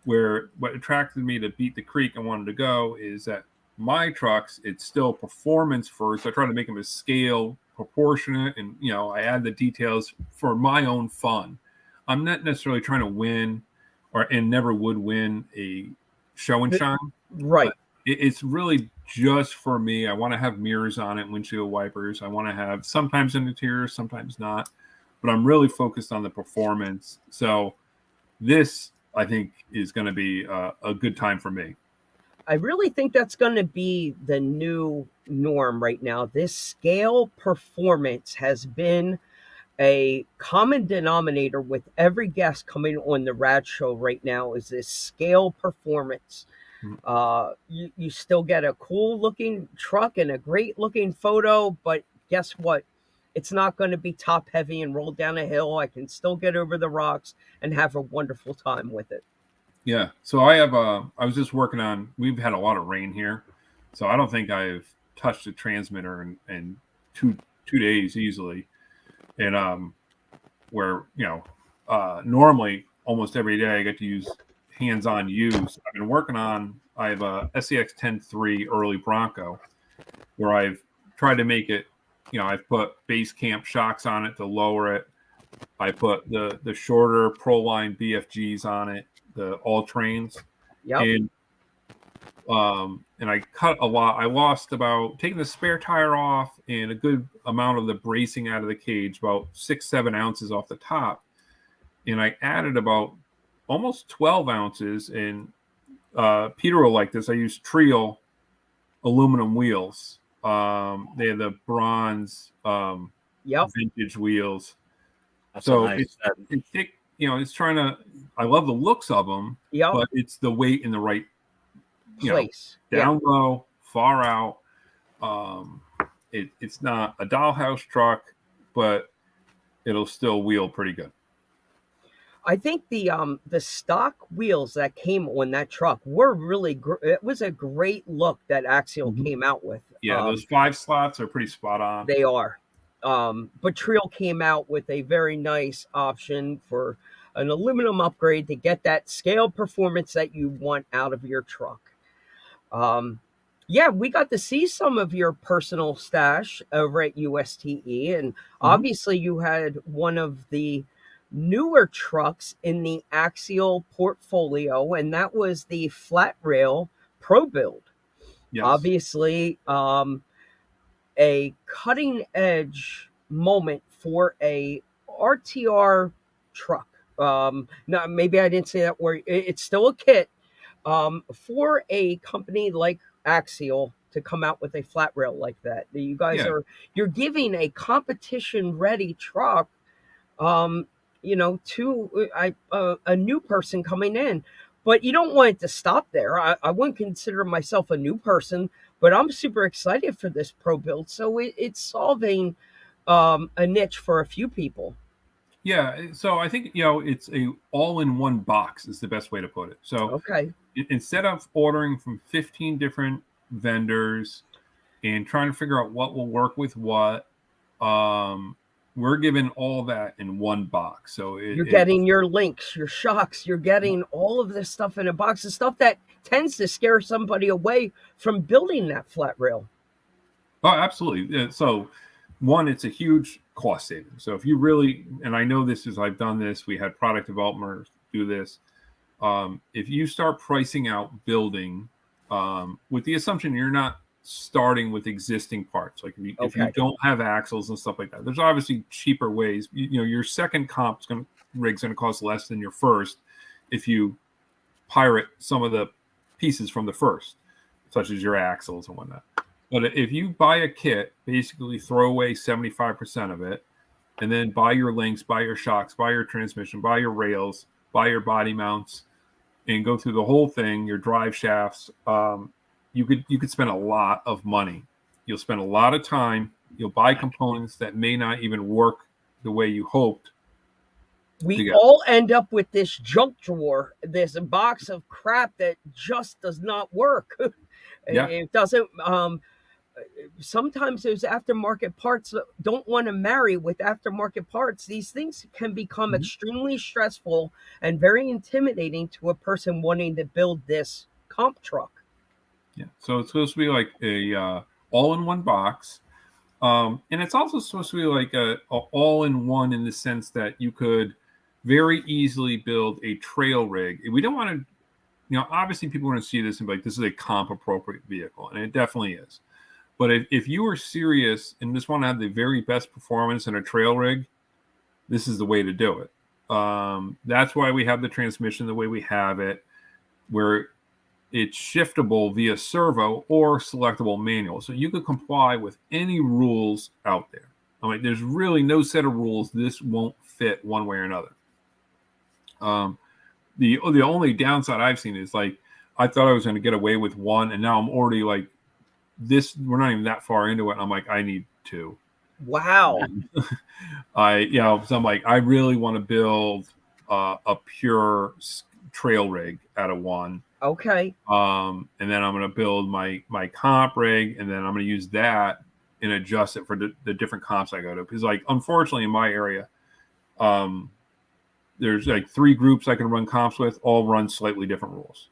Where what attracted me to Beat the Creek and wanted to go is that my trucks, it's still performance first. I try to make them as scale proportionate, and I add the details for my own fun. I'm not necessarily trying to win, and never would win a show and shine. Right. It's really just for me. I want to have mirrors on it, windshield wipers. I want to have sometimes an interior, sometimes not. But I'm really focused on the performance. So this, I think, is going to be a good time for me. I really think that's going to be the new norm right now. This scale performance has been a common denominator with every guest coming on the RAD show right now is this scale performance. You still get a cool looking truck and a great looking photo, but guess what? It's not going to be top heavy and roll down a hill. I can still get over the rocks and have a wonderful time with it. Yeah. So I was just working on, we've had a lot of rain here. So I don't think I've touched a transmitter in 2 days easily. And where, normally almost every day I get to use hands-on use. I've been working on, I have a SEX 10.3 early Bronco where I've tried to make it, I've put base camp shocks on it to lower it. I put the shorter Proline BFGs on it, the all trains. Yep. And I cut a lot. I lost about, taking the spare tire off and a good amount of the bracing out of the cage, about 6-7 ounces off the top. And I added about almost 12 ounces. And Peter will like this. I used Trio aluminum wheels. They have the bronze Yep. vintage wheels. That's So a nice set. it's thick, it's trying to, I love the looks of them, Yep. but it's the weight in the right Place. down low, far out. It's not a dollhouse truck, but it'll still wheel pretty good. I think the stock wheels that came on that truck were really it was a great look that Axial Mhm. came out with. Yeah, those 5 slots are pretty spot on. They are. But Trill came out with a very nice option for an aluminum upgrade to get that scale performance that you want out of your truck. Yeah, we got to see some of your personal stash over at USTE, and obviously you had one of the newer trucks in the Axial portfolio, and that was the flat rail Pro Build. Yes. Obviously, a cutting edge moment for a RTR truck. No, maybe I didn't say that word. It's still a kit. For a company like Axial to come out with a flat rail like that, you guys Yeah. you're giving a competition ready truck, to a new person coming in. But you don't want it to stop there. I wouldn't consider myself a new person, but I'm super excited for this Pro Build. So it's solving a niche for a few people. Yeah, so I think it's a all-in-one box is the best way to put it. So Okay. instead of ordering from 15 different vendors and trying to figure out what will work with what, we're we're giving all that in one box. So You're getting your links, your shocks, you're getting all of this stuff in a box, the stuff that tends to scare somebody away from building that flat rail. Oh, absolutely. So, one, it's a huge cost savings. So, if you really, and I know this is, I've done this, we had product developers do this. If you start pricing out building with the assumption you're not starting with existing parts, like if you Okay. don't have axles and stuff like that, there's obviously cheaper ways. You know, your second rig's going to cost less than your first if you pirate some of the pieces from the first, such as your axles and whatnot. But if you buy a kit, basically throw away 75% of it, and then buy your links, buy your shocks, buy your transmission, buy your rails, buy your body mounts, and go through the whole thing, your drive shafts, you could spend a lot of money. You'll spend a lot of time. You'll buy components that may not even work the way you hoped. We all end up with this junk drawer, this box of crap that just does not work. Yeah. It doesn't. Sometimes those aftermarket parts don't want to marry with aftermarket parts. These things can become extremely stressful and very intimidating to a person wanting to build this comp truck. Yeah. So it's supposed to be like a all-in-one box. And it's also supposed to be like a all-in-one in the sense that you could very easily build a trail rig. We don't want to, obviously people want to see this and be like, this is a comp appropriate vehicle. And it definitely is. But if you are serious and just want to have the very best performance in a trail rig, this is the way to do it. That's why we have the transmission the way we have it, where it's shiftable via servo or selectable manual. So you could comply with any rules out there. I mean, there's really no set of rules this won't fit one way or another. The only downside I've seen is like, I thought I was going to get away with one, and now I'm already like, we're not even that far into it. And I'm like, I need two. Wow. So I'm like, I really want to build a pure trail rig out of one. Okay. And then I'm going to build my comp rig, and then I'm going to use that and adjust it for the different comps I go to. Because like, unfortunately in my area, there's like 3 groups I can run comps with, all run slightly different rules.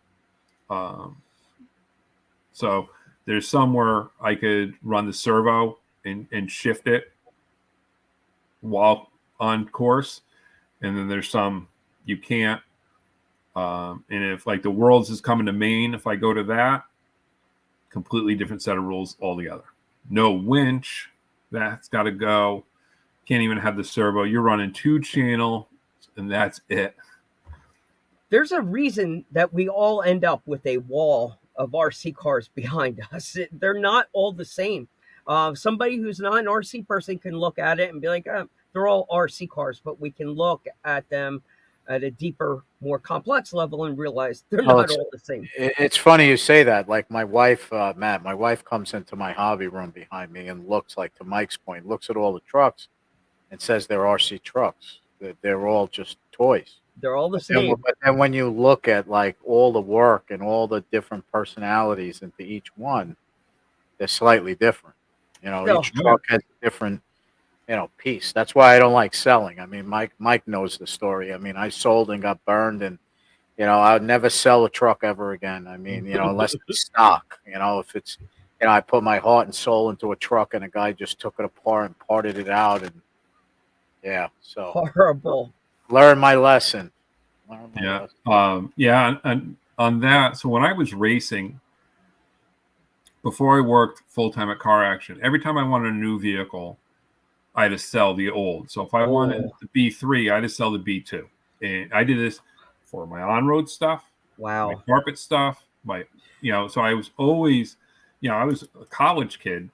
So there's some where I could run the servo and shift it while on course. And then there's some you can't. And if like the Worlds is coming to Maine, if I go to that, completely different set of rules altogether. No winch, that's got to go. Can't even have the servo. You're running 2-channel, and that's it. There's a reason that we all end up with a wall of RC cars behind us. They're not all the same. Somebody who's not an RC person can look at it and be like, they're all RC cars, but we can look at them at a deeper, more complex level and realize they're not all the same. It's funny you say that. Like my wife, Matt, my wife comes into my hobby room behind me and looks, like to Mike's point, looks at all the trucks and says they're RC trucks. They're all just toys. They're all the same. But then when you look at like all the work and all the different personalities into each one, they're slightly different. Each truck has a different, piece. That's why I don't like selling. I mean, Mike knows the story. I mean, I sold and got burned, and I'll never sell a truck ever again. I mean, unless it's stock. If it's, I put my heart and soul into a truck, and a guy just took it apart and parted it out, and so horrible. Learn my lesson. And on that, so when I was racing, before I worked full-time at Car Action, every time I wanted a new vehicle, I had to sell the old. So if I wanted the B3, I had to sell the B2. And I did this for my on-road stuff, my carpet stuff, so I was always, I was a college kid,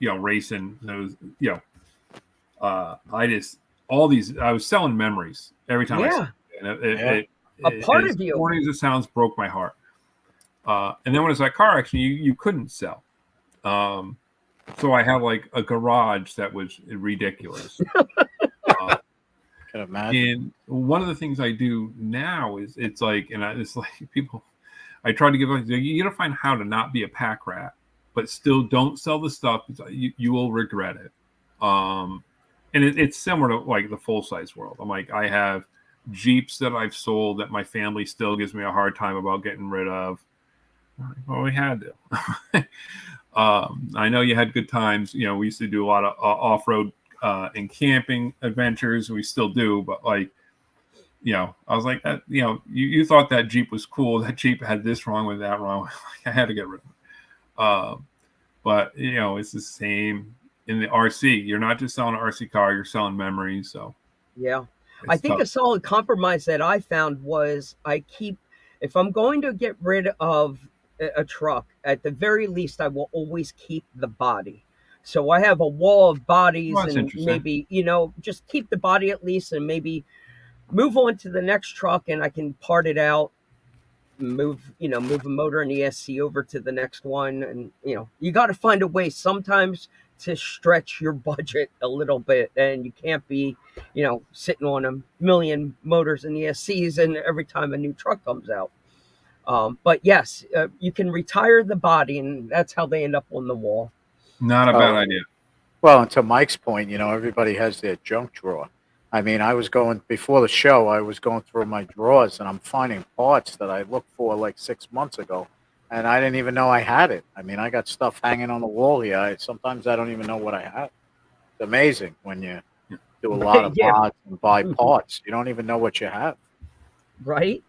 racing those, I was selling memories every time I saw it. A part of you. As corny as it sounds, broke my heart. And then when it's like Car Action, you couldn't sell. So I have like a garage that was ridiculous. Can imagine. And one of the things I do now is it's like people, I try to give like, you got to find how to not be a pack rat, but still don't sell the stuff. You will regret it. and it's similar to like the full size world. I'm like, I have Jeeps that I've sold that my family still gives me a hard time about getting rid of. Well, we had to. I know you had good times. You know, we used to do a lot of off road and camping adventures. We still do, but like, you know, I was like, that, you know, you thought that Jeep was cool. That Jeep had this wrong with that wrong. I had to get rid of it. But you know, it's the same in the RC. You're not just selling an RC car; you're selling memories. So Yeah. I it's think tough. a solid compromise that I found was if I'm going to get rid of a truck, at the very least, I will always keep the body. So I have a wall of bodies Well, that's and interesting. maybe, just keep the body at least and maybe move on to the next truck and I can part it out, move a motor and ESC over to the next one. And, you got to find a way sometimes to stretch your budget a little bit. And you can't be, sitting on a million motors and ESCs and every time a new truck comes out. But yes, you can retire the body and that's how they end up on the wall. Not a bad idea. Well, and to Mike's point, everybody has their junk drawer. I mean, before the show, I was going through my drawers and I'm finding parts that I looked for like 6 months ago and I didn't even know I had it. I mean, I got stuff hanging on the wall here. Sometimes I don't even know what I have. It's amazing when you do a lot of Yeah. mods and buy parts. You don't even know what you have. Right?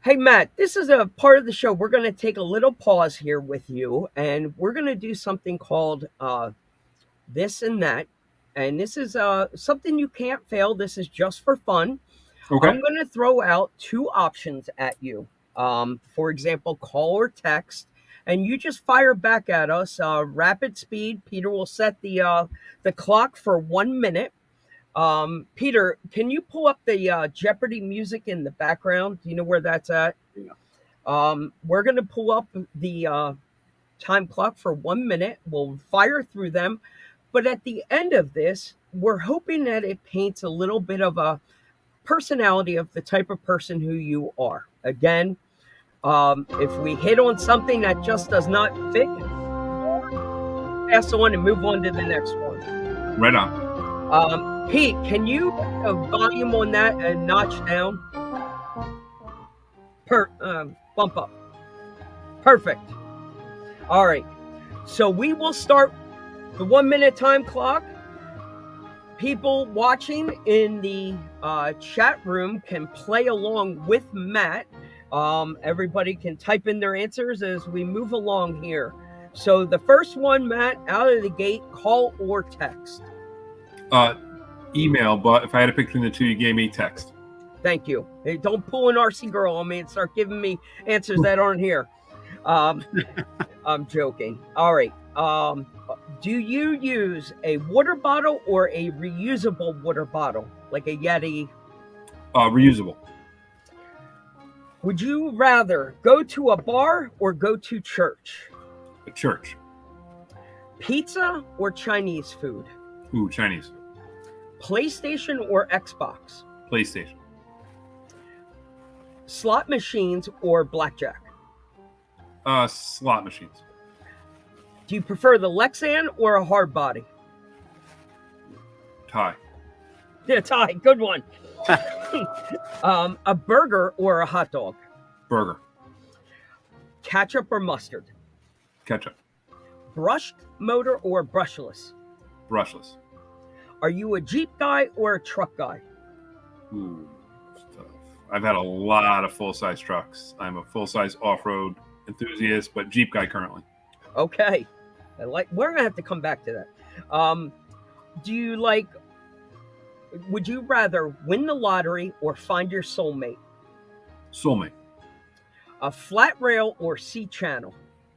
Hey, Matt, this is a part of the show. We're going to take a little pause here with you, and we're going to do something called This and That. And this is something you can't fail. This is just for fun. Okay. I'm going to throw out two options at you. For example, call or text. And you just fire back at us. Rapid speed. Peter will set the clock for 1 minute. Peter, can you pull up the Jeopardy music in the background? Do you know where that's at? Yeah. We're going to pull up the time clock for 1 minute. We'll fire through them. But at the end of this, we're hoping that it paints a little bit of a personality of the type of person who you are. Again, if we hit on something that just does not fit, pass on and move on to the next one. Right on. Pete, can you volume on that a notch down? Bump up. Perfect. All right. So we will start the 1 minute time clock. People watching in the chat room can play along with Matt. Everybody can type in their answers as we move along here. So the first one, Matt, out of the gate, call or text. Email, but if I had to pick between the two, you gave me text. Thank you. Hey, don't pull an RC girl on me and start giving me answers that aren't here. I'm joking. All right. Do you use a water bottle or a reusable water bottle, like a Yeti? Reusable. Would you rather go to a bar or go to church? A church. Pizza or Chinese food? Ooh, Chinese. PlayStation or Xbox? PlayStation. Slot machines or blackjack? Slot machines. Do you prefer the Lexan or a hard body? Tie. Yeah, Ty, good one. A burger or a hot dog? Burger. Ketchup or mustard? Ketchup. Brushed motor or brushless? Brushless. Are you a Jeep guy or a truck guy? Ooh, that's tough. I've had a lot of full-size trucks. I'm a full-size off-road enthusiast, but Jeep guy currently. Okay. We're gonna have to come back to that. Would you rather win the lottery or find your soulmate? Soulmate. A flat rail or C channel?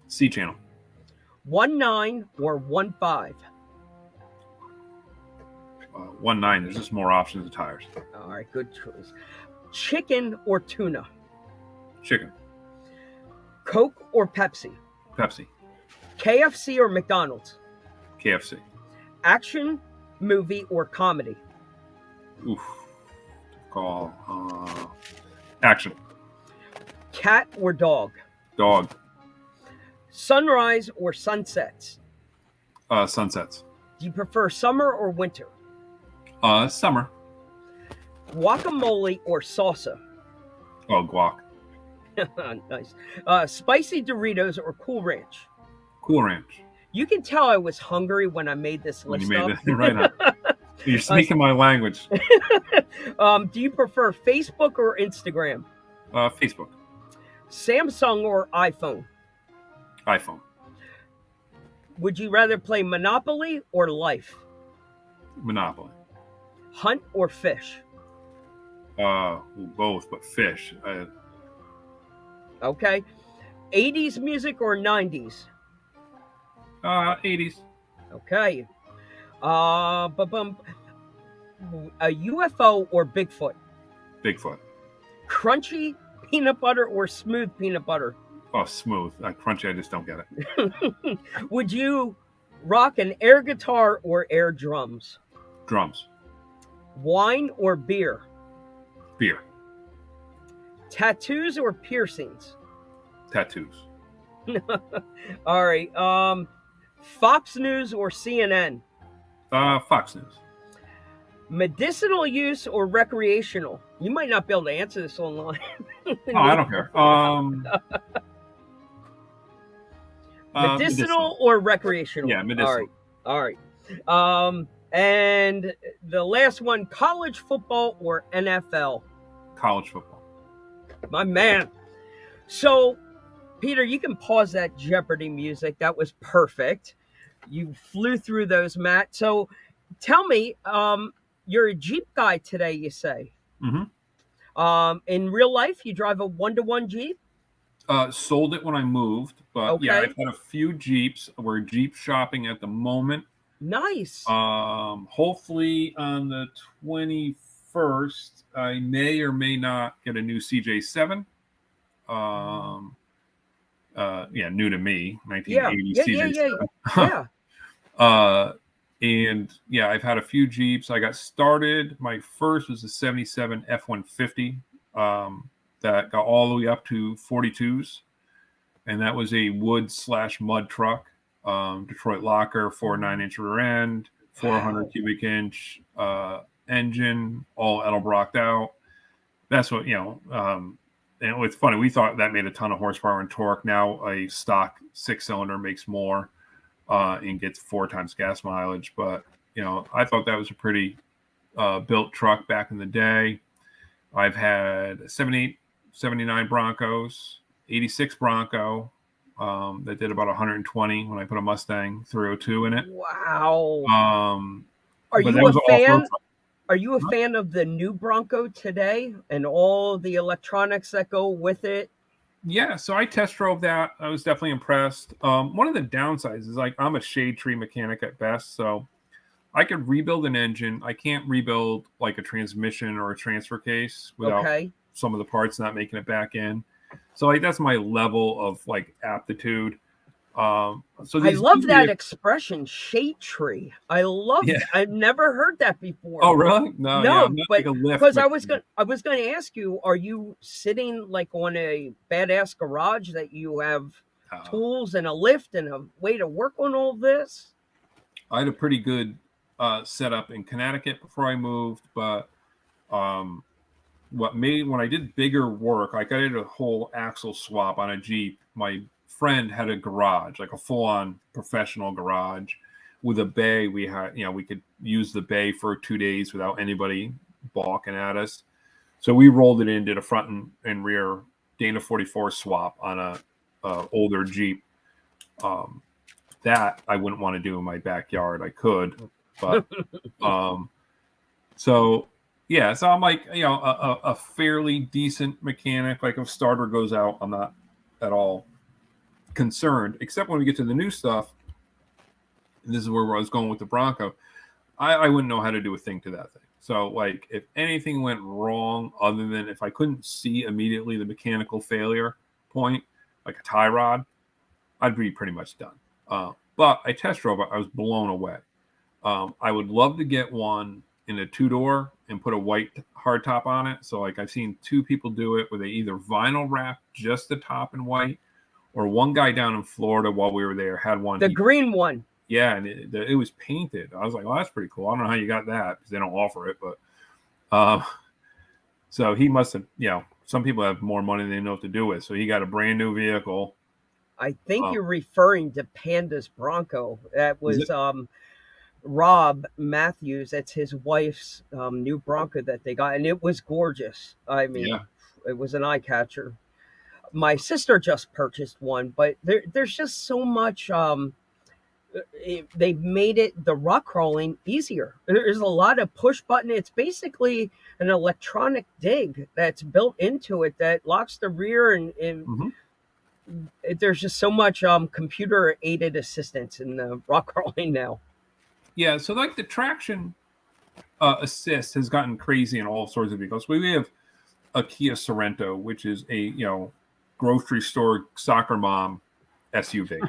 C channel. 1.9 or 1.5? 1.9. There's just more options of tires. All right, good choice. Chicken or tuna? Chicken. Coke or Pepsi? Pepsi. KFC or McDonald's? KFC. Action, movie, or comedy? Oof. Call. Action. Cat or dog? Dog. Sunrise or sunsets? Sunsets. Do you prefer summer or winter? Summer. Guacamole or salsa? Oh, guac. Nice. Spicy Doritos or Cool Ranch? Cool Ranch. You can tell I was hungry when I made this When you list made up. it right on. You're speaking my language. Do you prefer Facebook or Instagram? Facebook. Samsung or iPhone? iPhone. Would you rather play Monopoly or Life? Monopoly. Hunt or fish? Both, but fish. Okay. 80s music or 90s? 80s. Okay. A UFO or Bigfoot? Bigfoot. Crunchy peanut butter or smooth peanut butter? Oh, smooth. Crunchy, I just don't get it. Would you rock an air guitar or air drums? Drums. Wine or beer? Beer. Tattoos or piercings? Tattoos. All right. Fox News or CNN? Fox News. Medicinal use or recreational? You might not be able to answer this online. Oh, I don't care. Medicinal or recreational? Yeah, medicinal. All right. And the last one, college football or NFL? College football. My man. So, Peter, you can pause that Jeopardy music. That was perfect. You flew through those, Matt. So, tell me, you're a Jeep guy today, you say? Mm-hmm. In real life, you drive a 1-to-1 Jeep? Sold it when I moved, but Okay. yeah, I've had a few Jeeps. We're Jeep shopping at the moment. Nice. Hopefully on the 21st, I may or may not get a new CJ7. New to me, 1980 CJ7. Yeah. And yeah, I've had a few Jeeps. I got started. My first was a 77 F-150 that got all the way up to 42s. And that was a wood/mud truck. Detroit locker, 4 9-inch rear end, 400 cubic inch engine, all Edelbrocked out. That's what, and it's funny. We thought that made a ton of horsepower and torque. Now a stock 6-cylinder makes more and gets 4 times gas mileage. But, I thought that was a pretty built truck back in the day. I've had 78, 79 Broncos, 86 Bronco that did about 120 when I put a Mustang 302 in it. Wow. Are but you that was a an off-road fan? truck. Are you a fan of the new Bronco today and all the electronics that go with it? Yeah, so I test drove that. I was definitely impressed. One of the downsides is I'm a shade tree mechanic at best, so I could rebuild an engine. I can't rebuild like a transmission or a transfer case without some of the parts not making it back in. So that's my level of aptitude. So I love that expression, shade tree. I love it. I've never heard that before. Oh, really? No, yeah, I'm not but like a lift because I was going to ask you, are you sitting on a badass garage that you have tools and a lift and a way to work on all this? I had a pretty good setup in Connecticut before I moved, but when I did bigger work, I did a whole axle swap on a Jeep. My friend had a garage, like a full-on professional garage with a bay. We had, we could use the bay for 2 days without anybody balking at us. So we rolled it in, did a front and rear Dana 44 swap on a older Jeep. That I wouldn't want to do in my backyard. I could, but so I'm a fairly decent mechanic. Like if starter goes out, I'm not at all concerned, except when we get to the new stuff. And this is where I was going with the Bronco. I wouldn't know how to do a thing to that thing. So if anything went wrong, other than if I couldn't see immediately the mechanical failure point, like a tie rod, I'd be pretty much done. But I test drove it. I was blown away. I would love to get one in a 2-door and put a white hardtop on it. So I've seen 2 people do it where they either vinyl wrap just the top in white, or one guy down in Florida while we were there had one. The green one. Yeah, and it was painted. I was like, well, that's pretty cool. I don't know how you got that because they don't offer it, but so he must have, some people have more money than they know what to do with. So he got a brand new vehicle. I think Um, you're referring to Panda's Bronco. That is was it? Rob Matthews. That's his wife's new Bronco that they got, and it was gorgeous. I mean, Yeah. it was an eye catcher. My sister just purchased one, but there's just so much. They've made it the rock crawling easier. There's a lot of push button. It's basically an electronic dig that's built into it that locks the rear, and Mhm. there's just so much computer aided assistance in the rock crawling now. Yeah. So like the traction assist has gotten crazy in all sorts of vehicles. We have a Kia Sorento, which is a grocery store soccer mom SUV.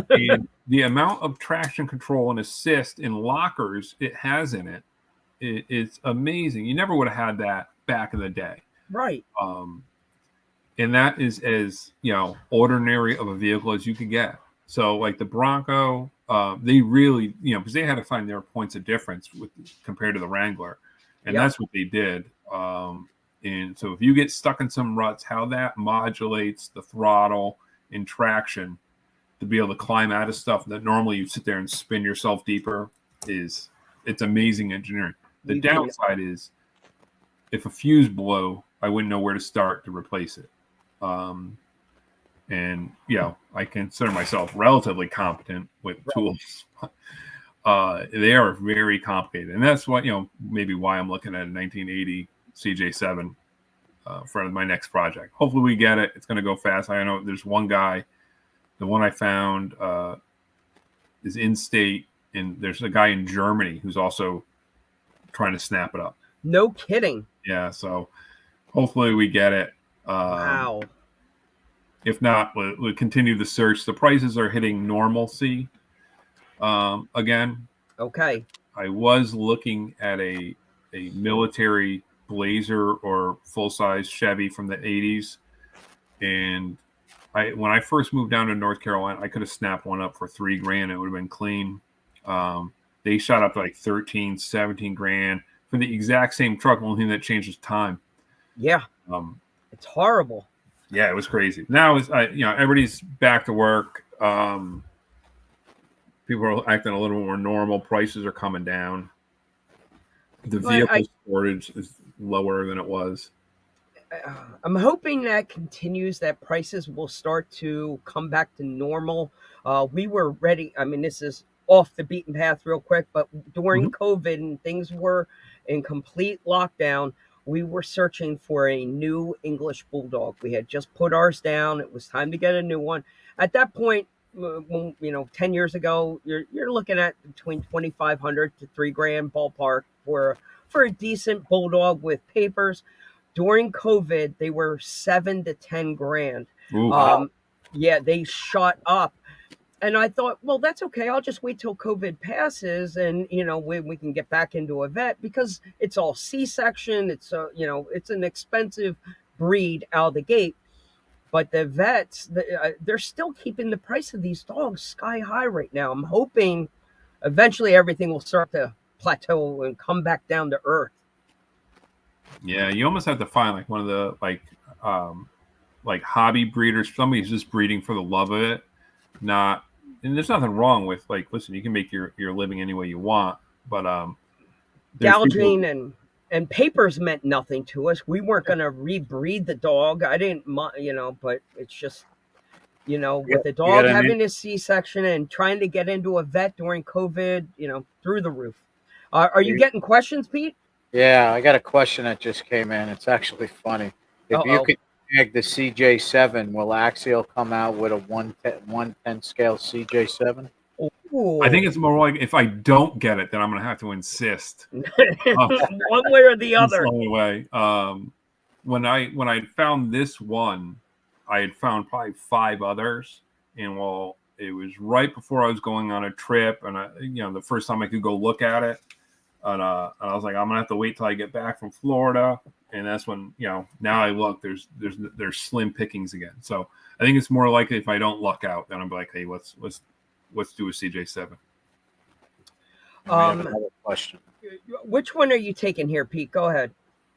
And the amount of traction control and assist in lockers it has in it, it's amazing. You never would have had that back in the day. Right. And that is as ordinary of a vehicle as you could get. So like the Bronco, they really because they had to find their points of difference compared to the Wrangler, and Yep. that's what they did. And so if you get stuck in some ruts, how that modulates the throttle and traction to be able to climb out of stuff that normally you sit there and spin yourself deeper it's amazing engineering. The You can- downside is if a fuse blow, I wouldn't know where to start to replace it. And I consider myself relatively competent with tools. They are very complicated, and that's what maybe why I'm looking at a 1980 CJ7 for my next project. Hopefully we get it. It's going to go fast. I know there's one guy. The one I found is in state, and there's a guy in Germany who's also trying to snap it up. No kidding. Yeah, so hopefully we get it. Wow. If not, we'll continue the search. The prices are hitting normalcy again. Okay. I was looking at a military Blazer or full-size Chevy from the 80s, and when I first moved down to North Carolina, I could have snapped one up for $3,000. It would have been clean. They shot up to like 13, 17 grand for the exact same truck. The only thing that changed is time. Yeah. It's horrible. Yeah, it was crazy. Now it's everybody's back to work. People are acting a little more normal. Prices are coming down. The vehicle shortage is lower than it was. I'm hoping that continues, that prices will start to come back to normal. We were ready. I mean, this is off the beaten path real quick, but during COVID and things were in complete lockdown, we were searching for a new English Bulldog. We had just put ours down. It was time to get a new one. At that point, 10 years ago, you're looking at between 2,500 to $3,000 ballpark for a decent Bulldog with papers. During COVID, they were 7 to 10 grand. Wow. Yeah, they shot up. And I thought, well, that's okay. I'll just wait till COVID passes, and we can get back into a vet, because it's all C-section. It's it's an expensive breed out of the gate. But the vets, they're still keeping the price of these dogs sky high right now. I'm hoping eventually everything will start to plateau and come back down to earth. Yeah, you almost have to find like one of the like hobby breeders, somebody who's just breeding for the love of it. And there's nothing wrong with listen, you can make your living any way you want, but gouging and papers meant nothing to us. We weren't going to rebreed the dog. I didn't, but it's just, with the dog having a C-section and trying to get into a vet during COVID, through the roof. Are you getting questions, Pete? Yeah, I got a question that just came in. It's actually funny. If you could tag the CJ7, will Axial come out with a 110 scale CJ7? Ooh. I think it's more like if I don't get it, then I'm going to have to insist. One way or the other. That's the only way. When I found this one, I had found probably 5 others, and it was right before I was going on a trip, and the first time I could go look at it, and I was like, I'm gonna have to wait till I get back from Florida, and that's when now I look, there's slim pickings again. So I think it's more likely if I don't luck out, then I'm like, hey, let's let's do a CJ7. We have Um, another question. which one are you taking here, Pete? Go ahead.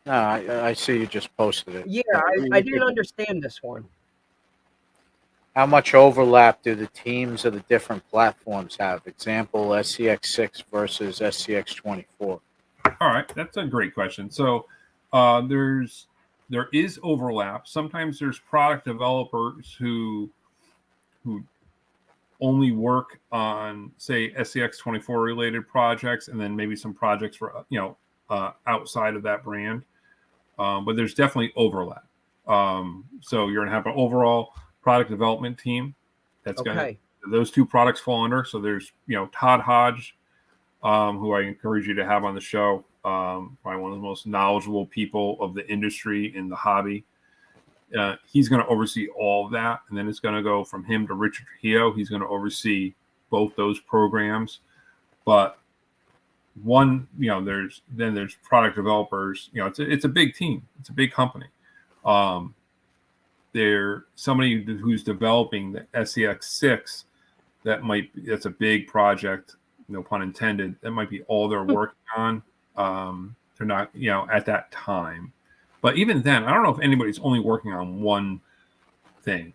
No, I see you just posted it. Yeah, So I didn't understand this one. how much overlap do the teams of the different platforms have? Example, SCX6 versus SCX24. All right, that's a great question. So there is overlap. Sometimes there's product developers who only work on, say, SCX24 related projects, and then maybe some projects for outside of that brand. But there's definitely overlap. So you're gonna have an overall product development team that's Okay. those two products fall under. So there's Todd Hodge, who I encourage you to have on the show. Probably one of the most knowledgeable people of the industry in the hobby. He's going to oversee all of that, and then it's going to go from him to Richard Trujillo. He's going to oversee both those programs. But there's product developers. It's a big team. It's a big company. There's somebody who's developing the SCX6. That's a big project. No pun intended. That might be all they're working on. They're not, at that time. But even then, I don't know if anybody's only working on one thing.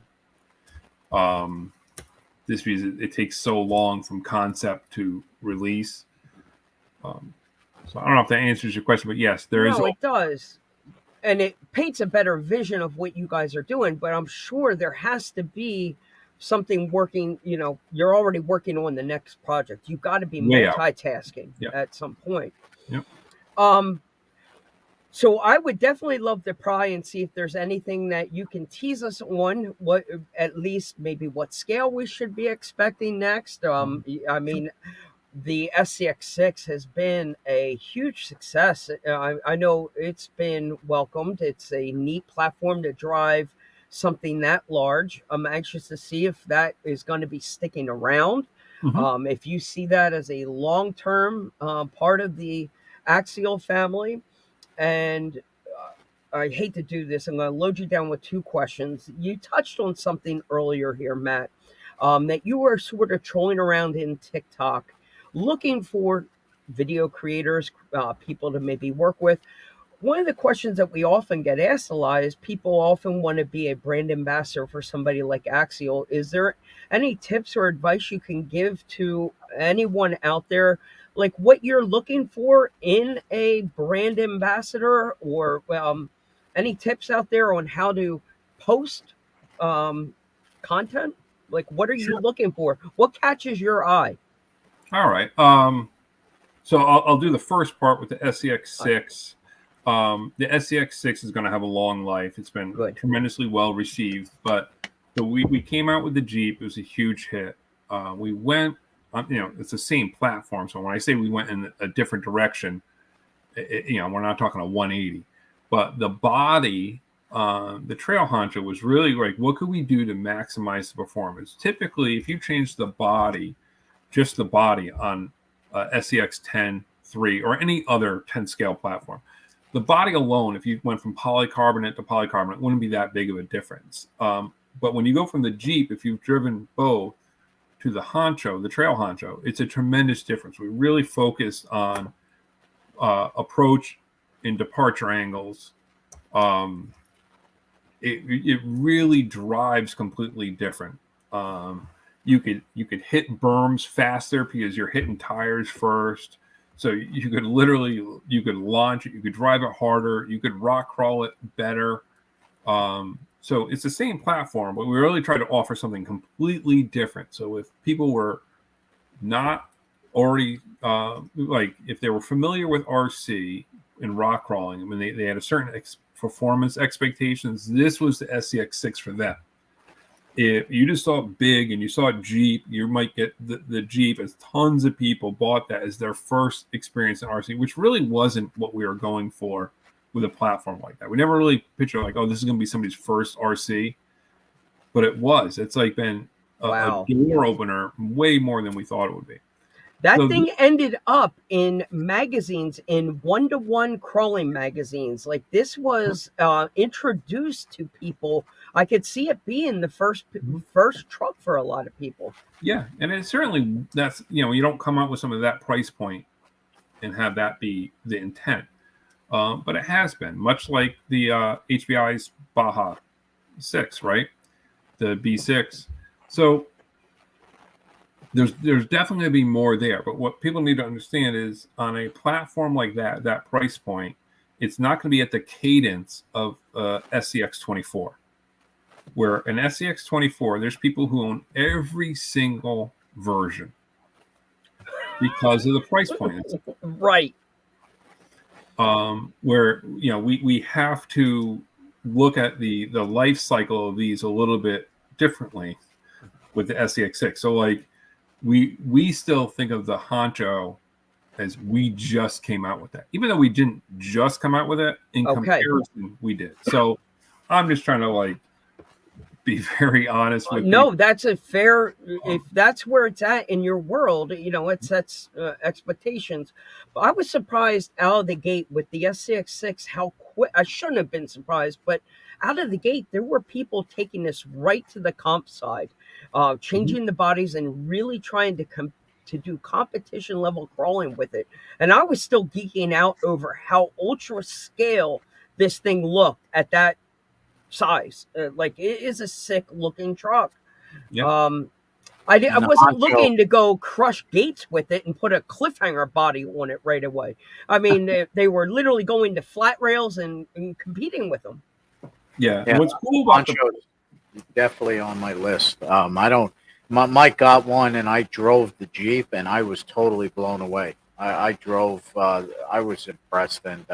This because it takes so long from concept to release. So I don't know if that answers your question, but yes, there is. No, it does. And it paints a better vision of what you guys are doing, but I'm sure there has to be something working. You're already working on the next project. You've got to be multitasking at some point. Yep. So I would definitely love to pry and see if there's anything that you can tease us on, what at least maybe what scale we should be expecting next. I mean, the SCX6 has been a huge success. I know it's been welcomed. It's a neat platform to drive something that large. I'm anxious to see if that is going to be sticking around. If you see that as a long-term part of the Axial family. And I hate to do this. I'm going to load you down with two questions. You touched on something earlier here, Matt, that you were sort of trolling around in TikTok looking for video creators, people to maybe work with. One of the questions that we often get asked a lot is people often want to be a brand ambassador for somebody like Axial. Is there any tips or advice you can give to anyone out there, like what you're looking for in a brand ambassador, or any tips out there on how to post content? Like, what are you looking for? What catches your eye? All right. So I'll do the first part with the SCX6. The SCX6 is going to have a long life. It's been tremendously well received, but we came out with the Jeep. It was a huge hit. We went, it's the same platform. So when I say we went in a different direction, we're not talking a 180, but the body, the trail honcho was really like, what could we do to maximize the performance? Typically, if you change the body, just the body on SCX 10-3 or any other 10 scale platform, the body alone, if you went from polycarbonate to polycarbonate, wouldn't be that big of a difference. But when you go from the Jeep, if you've driven both to the honcho, the trail honcho, it's a tremendous difference. We really focus on approach and departure angles. It really drives completely different. You could hit berms faster because you're hitting tires first. So you could launch it, you could drive it harder, you could rock crawl it better. So it's the same platform, but we really try to offer something completely different. So if people were not already, if they were familiar with RC and rock crawling, I mean, they had a certain performance expectations, this was the SCX6 for them. If you just saw it big and you saw a Jeep, you might get the Jeep, as tons of people bought that as their first experience in RC, which really wasn't what we were going for with a platform like that. We never really pictured like, oh, this is going to be somebody's first RC, but it was. It's like been a door opener way more than we thought it would be. That So thing ended up in magazines, in one-to-one crawling magazines. Like this was introduced to people. I could see it being the first truck for a lot of people. yeah, and it certainly that's you don't come up with some of that price point and have that be the intent. But it has been much like the HBI's Baja 6, right? The B6. So there's definitely going to be more there. But what people need to understand is on a platform like that price point, it's not going to be at the cadence of SCX 24. Where an SCX 24, there's people who own every single version because of the price point. Right. Where we have to look at the life cycle of these a little bit differently with the SCX6. So like we still think of the Honcho as we just came out with that, even though we didn't just come out with it. In comparison, we did. So I'm just trying to like be very honest with no, that's a fair, if that's where it's at in your world, it sets expectations. But I was surprised out of the gate with the SCX6 how quick. I shouldn't have been surprised, but out of the gate there were people taking this right to the comp side, changing the bodies and really trying to do competition level crawling with it. And I was still geeking out over how ultra scale this thing looked at that size. Like it is a sick looking truck. Yep. I wasn't looking to go crush gates with it and put a cliffhanger body on it right away. I mean, they were literally going to flat rails and competing with them. Yeah. What's cool about definitely on my list. Mike got one and I drove the Jeep and I was totally blown away. I drove, I was impressed. And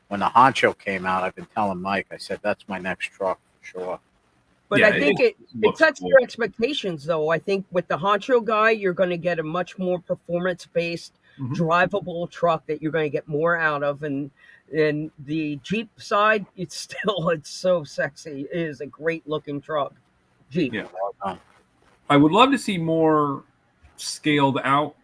when the Honcho came out, I've been telling Mike, I said, that's my next truck for sure. But I think it sets your expectations, though. I think with the Honcho guy, you're going to get a much more performance-based, drivable truck that you're going to get more out of. And the Jeep side, it's so sexy. It is a great-looking truck. Jeep. Yeah. I would love to see more scaled out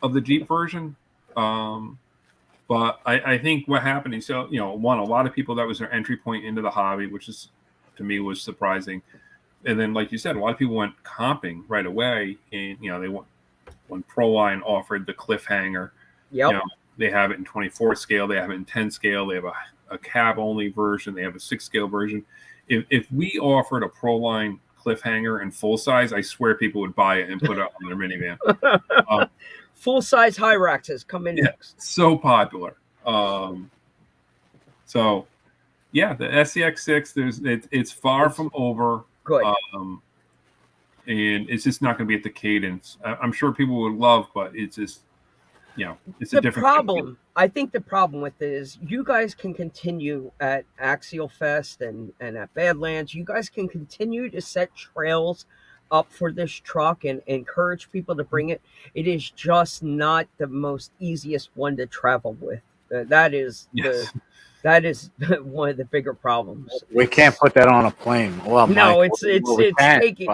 of the Jeep version. But I think what happened is, a lot of people, that was their entry point into the hobby, which is, to me, was surprising. And then, like you said, a lot of people went comping right away. And, they went, when Proline offered the cliffhanger, they have it in 24 scale, they have it in 10 scale, they have a cab only version, they have a 6 scale version. If we offered a Proline cliffhanger in full size, I swear people would buy it and put it on their minivan. Full size Hyraxes come in next. So popular. So yeah, the SCX6, it's far from over. Good. And it's just not going to be at the cadence. I'm sure people would love, but it's just, it's a different problem. I think the problem with it is you guys can continue at Axial Fest and at Badlands. You guys can continue to set trails up for this truck and encourage people to bring it. It is just not the most easiest one to travel with. That is one of the bigger problems. We can't put that on a plane. Well, no, Mike, it's taking.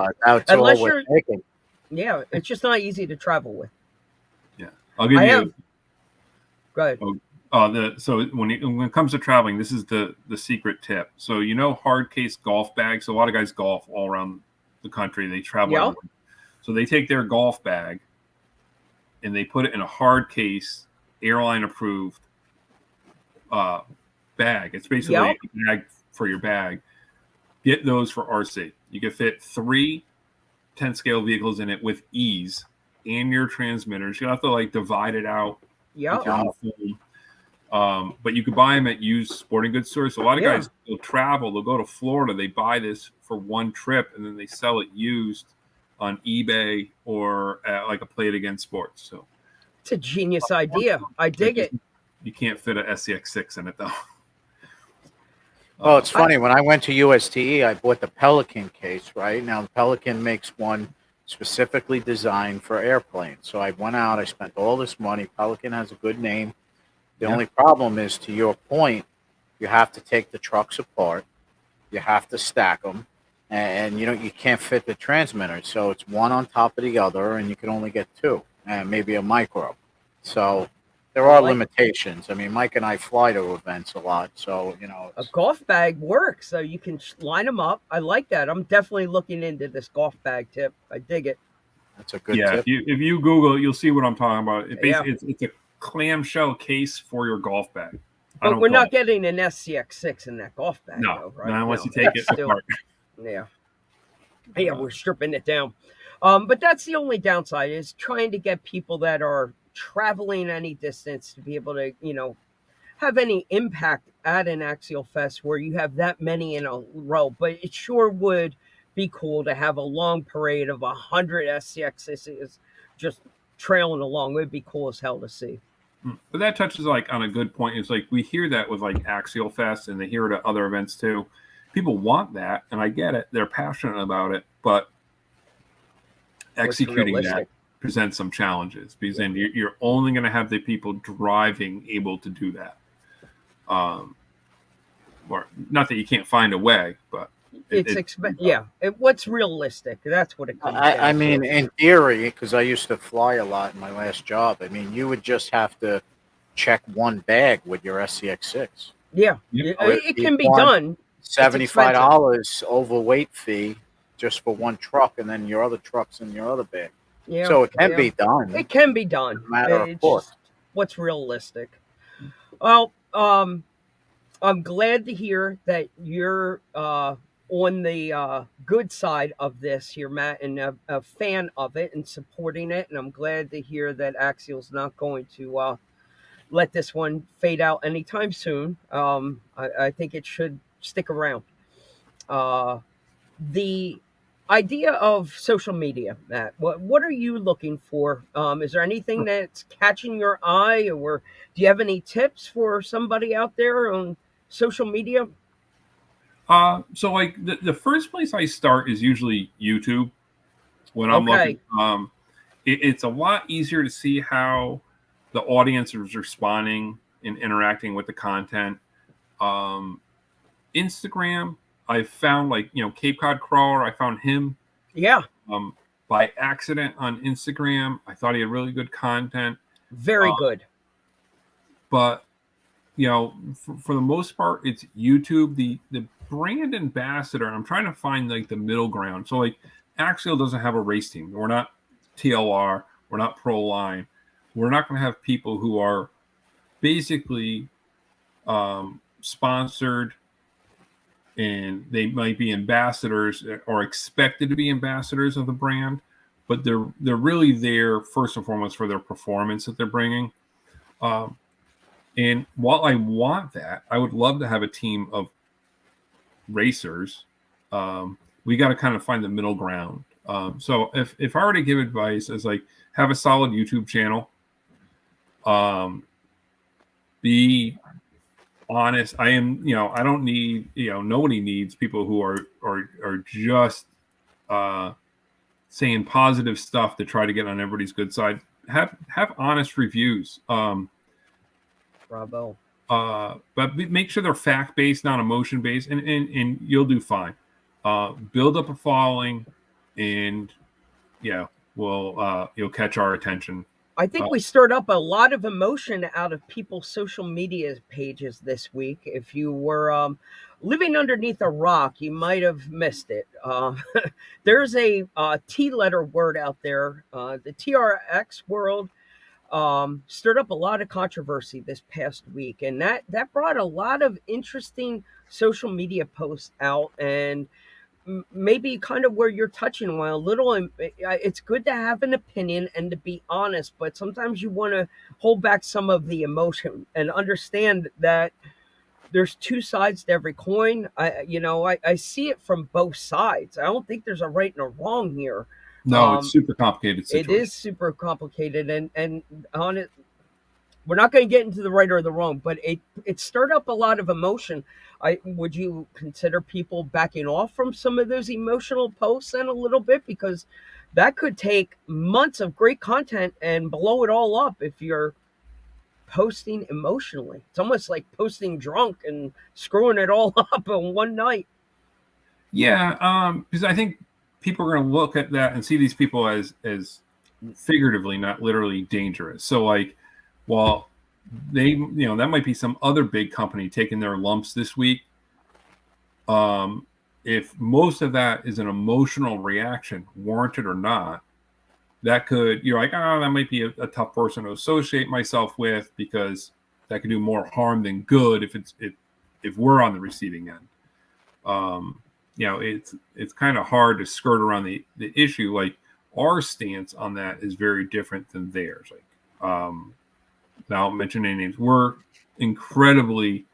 Unless you're taking. Yeah, it's just not easy to travel with. Yeah, I'll give you. Go ahead. So when it comes to traveling, this is the secret tip. So hard case golf bags. So a lot of guys golf all around the country. They travel. So they take their golf bag and they put it in a hard case, airline approved bag. It's basically a bag for your bag. Get those for RC. You can fit 3 10 scale vehicles in it with ease, and your transmitters. You don't have to divide it out. But you can buy them at used sporting goods stores. So a lot of guys will travel. They'll go to Florida. They buy this for one trip, and then they sell it used on eBay or at a Play It Again Sports. So it's a genius idea. I dig it. You can't fit an SCX6 in it though. Oh, it's funny. When I went to USTE, I bought the Pelican case. Right now, the Pelican makes one specifically designed for airplanes. So I went out. I spent all this money. Pelican has a good name. The only problem is, to your point, you have to take the trucks apart. You have to stack them. And, you can't fit the transmitter. So it's one on top of the other, and you can only get 2. and maybe a micro. So there I are like it. limitations. I mean, Mike and I fly to events a lot, so A golf bag works, so you can line them up. I like that. I'm definitely looking into this golf bag tip. I dig it. that's a good Yeah, tip. if you Google it, you'll see what I'm talking about. It Yeah, basically it's a clamshell case for your golf bag. I but don't we're golf. not getting an SCX6 in that golf bag, No, though, right? not unless No, you take that's it still apart. yeah, yeah. Uh, We're stripping it down. But that's the only downside is trying to get people that are traveling any distance to be able to, have any impact at an Axial Fest where you have that many in a row. But it sure would be cool to have a long parade of 100 SCXs just trailing along. It would be cool as hell to see. but that touches like on a good point. It's like we hear that with like Axial Fest, and they hear it at other events too. People want that, and I get it. They're passionate about it, but What's executing that realistic? presents some challenges because then you're only going to have the people driving able to do that. Or not that you can't find a way, but Yeah. What's realistic? That's what it comes down I mean, to. in theory, because I used to fly a lot in my last job. I mean, you would just have to check one bag with your SCX6. Yeah, Yep. it can be One done. $75 overweight fee just for one truck, and then your other trucks in your other bag. Yeah, So it can yeah. be done. It can be done. It's a matter of It's course. just what's realistic. Well, I'm glad to hear that you're on the good side of this here, Matt, and a fan of it and supporting it. And I'm glad to hear that Axial's not going to let this one fade out anytime soon. I think it should stick around. Uh, the idea of social media, Matt, what are you looking for? Is there anything that's catching your eye, or do you have any tips for somebody out there on social media? So like the first place I start is usually YouTube when I'm looking. Okay, It's a lot easier to see how the audience is responding and interacting with the content. Um, Instagram, I found like Cape Cod Crawler. I found him yeah, by accident on Instagram. I thought he had really good content, very good. but for the most part, it's YouTube. The brand ambassador. I'm trying to find like the middle ground. So like Axial doesn't have a race team. We're not TLR. We're not Pro Line. We're not going to have people who are basically sponsored, and they might be ambassadors or expected to be ambassadors of the brand, but they're really there first and foremost for their performance that they're bringing. And while I want that, I would love to have a team of racers. We got to kind of find the middle ground. So if I were to give advice, as like have a solid YouTube channel, be honest. I don't need, nobody needs people who are just saying positive stuff to try to get on everybody's good side. Have honest reviews. Bravo. But make sure they're fact based, not emotion based, and you'll do fine. Build up a following, and you'll catch our attention. I think we stirred up a lot of emotion out of people's social media pages this week. If you were living underneath a rock, you might have missed it. There's a T letter word out there. The TRX world stirred up a lot of controversy this past week, and that brought a lot of interesting social media posts out, and maybe kind of where you're touching on a little. It's good to have an opinion and to be honest, but sometimes you want to hold back some of the emotion and understand that there's two sides to every coin. I see it from both sides. I don't think there's a right and a wrong here. No, it's super complicated situation. It is super complicated, and on it, we're not going to get into the right or the wrong, but it stirred up a lot of emotion. Would you consider people backing off from some of those emotional posts then a little bit, because that could take months of great content and blow it all up if you're posting emotionally. It's almost like posting drunk and screwing it all up in one night. Yeah, because I think people are going to look at that and see these people as figuratively, not literally dangerous. So like, while that might be some other big company taking their lumps this week. If most of that is an emotional reaction, warranted or not, that could, you're like, oh, that might be a tough person to associate myself with, because that could do more harm than good if we're on the receiving end. It's kind of hard to skirt around the issue. Like, our stance on that is very different than theirs. Like, now mention any names. We're incredibly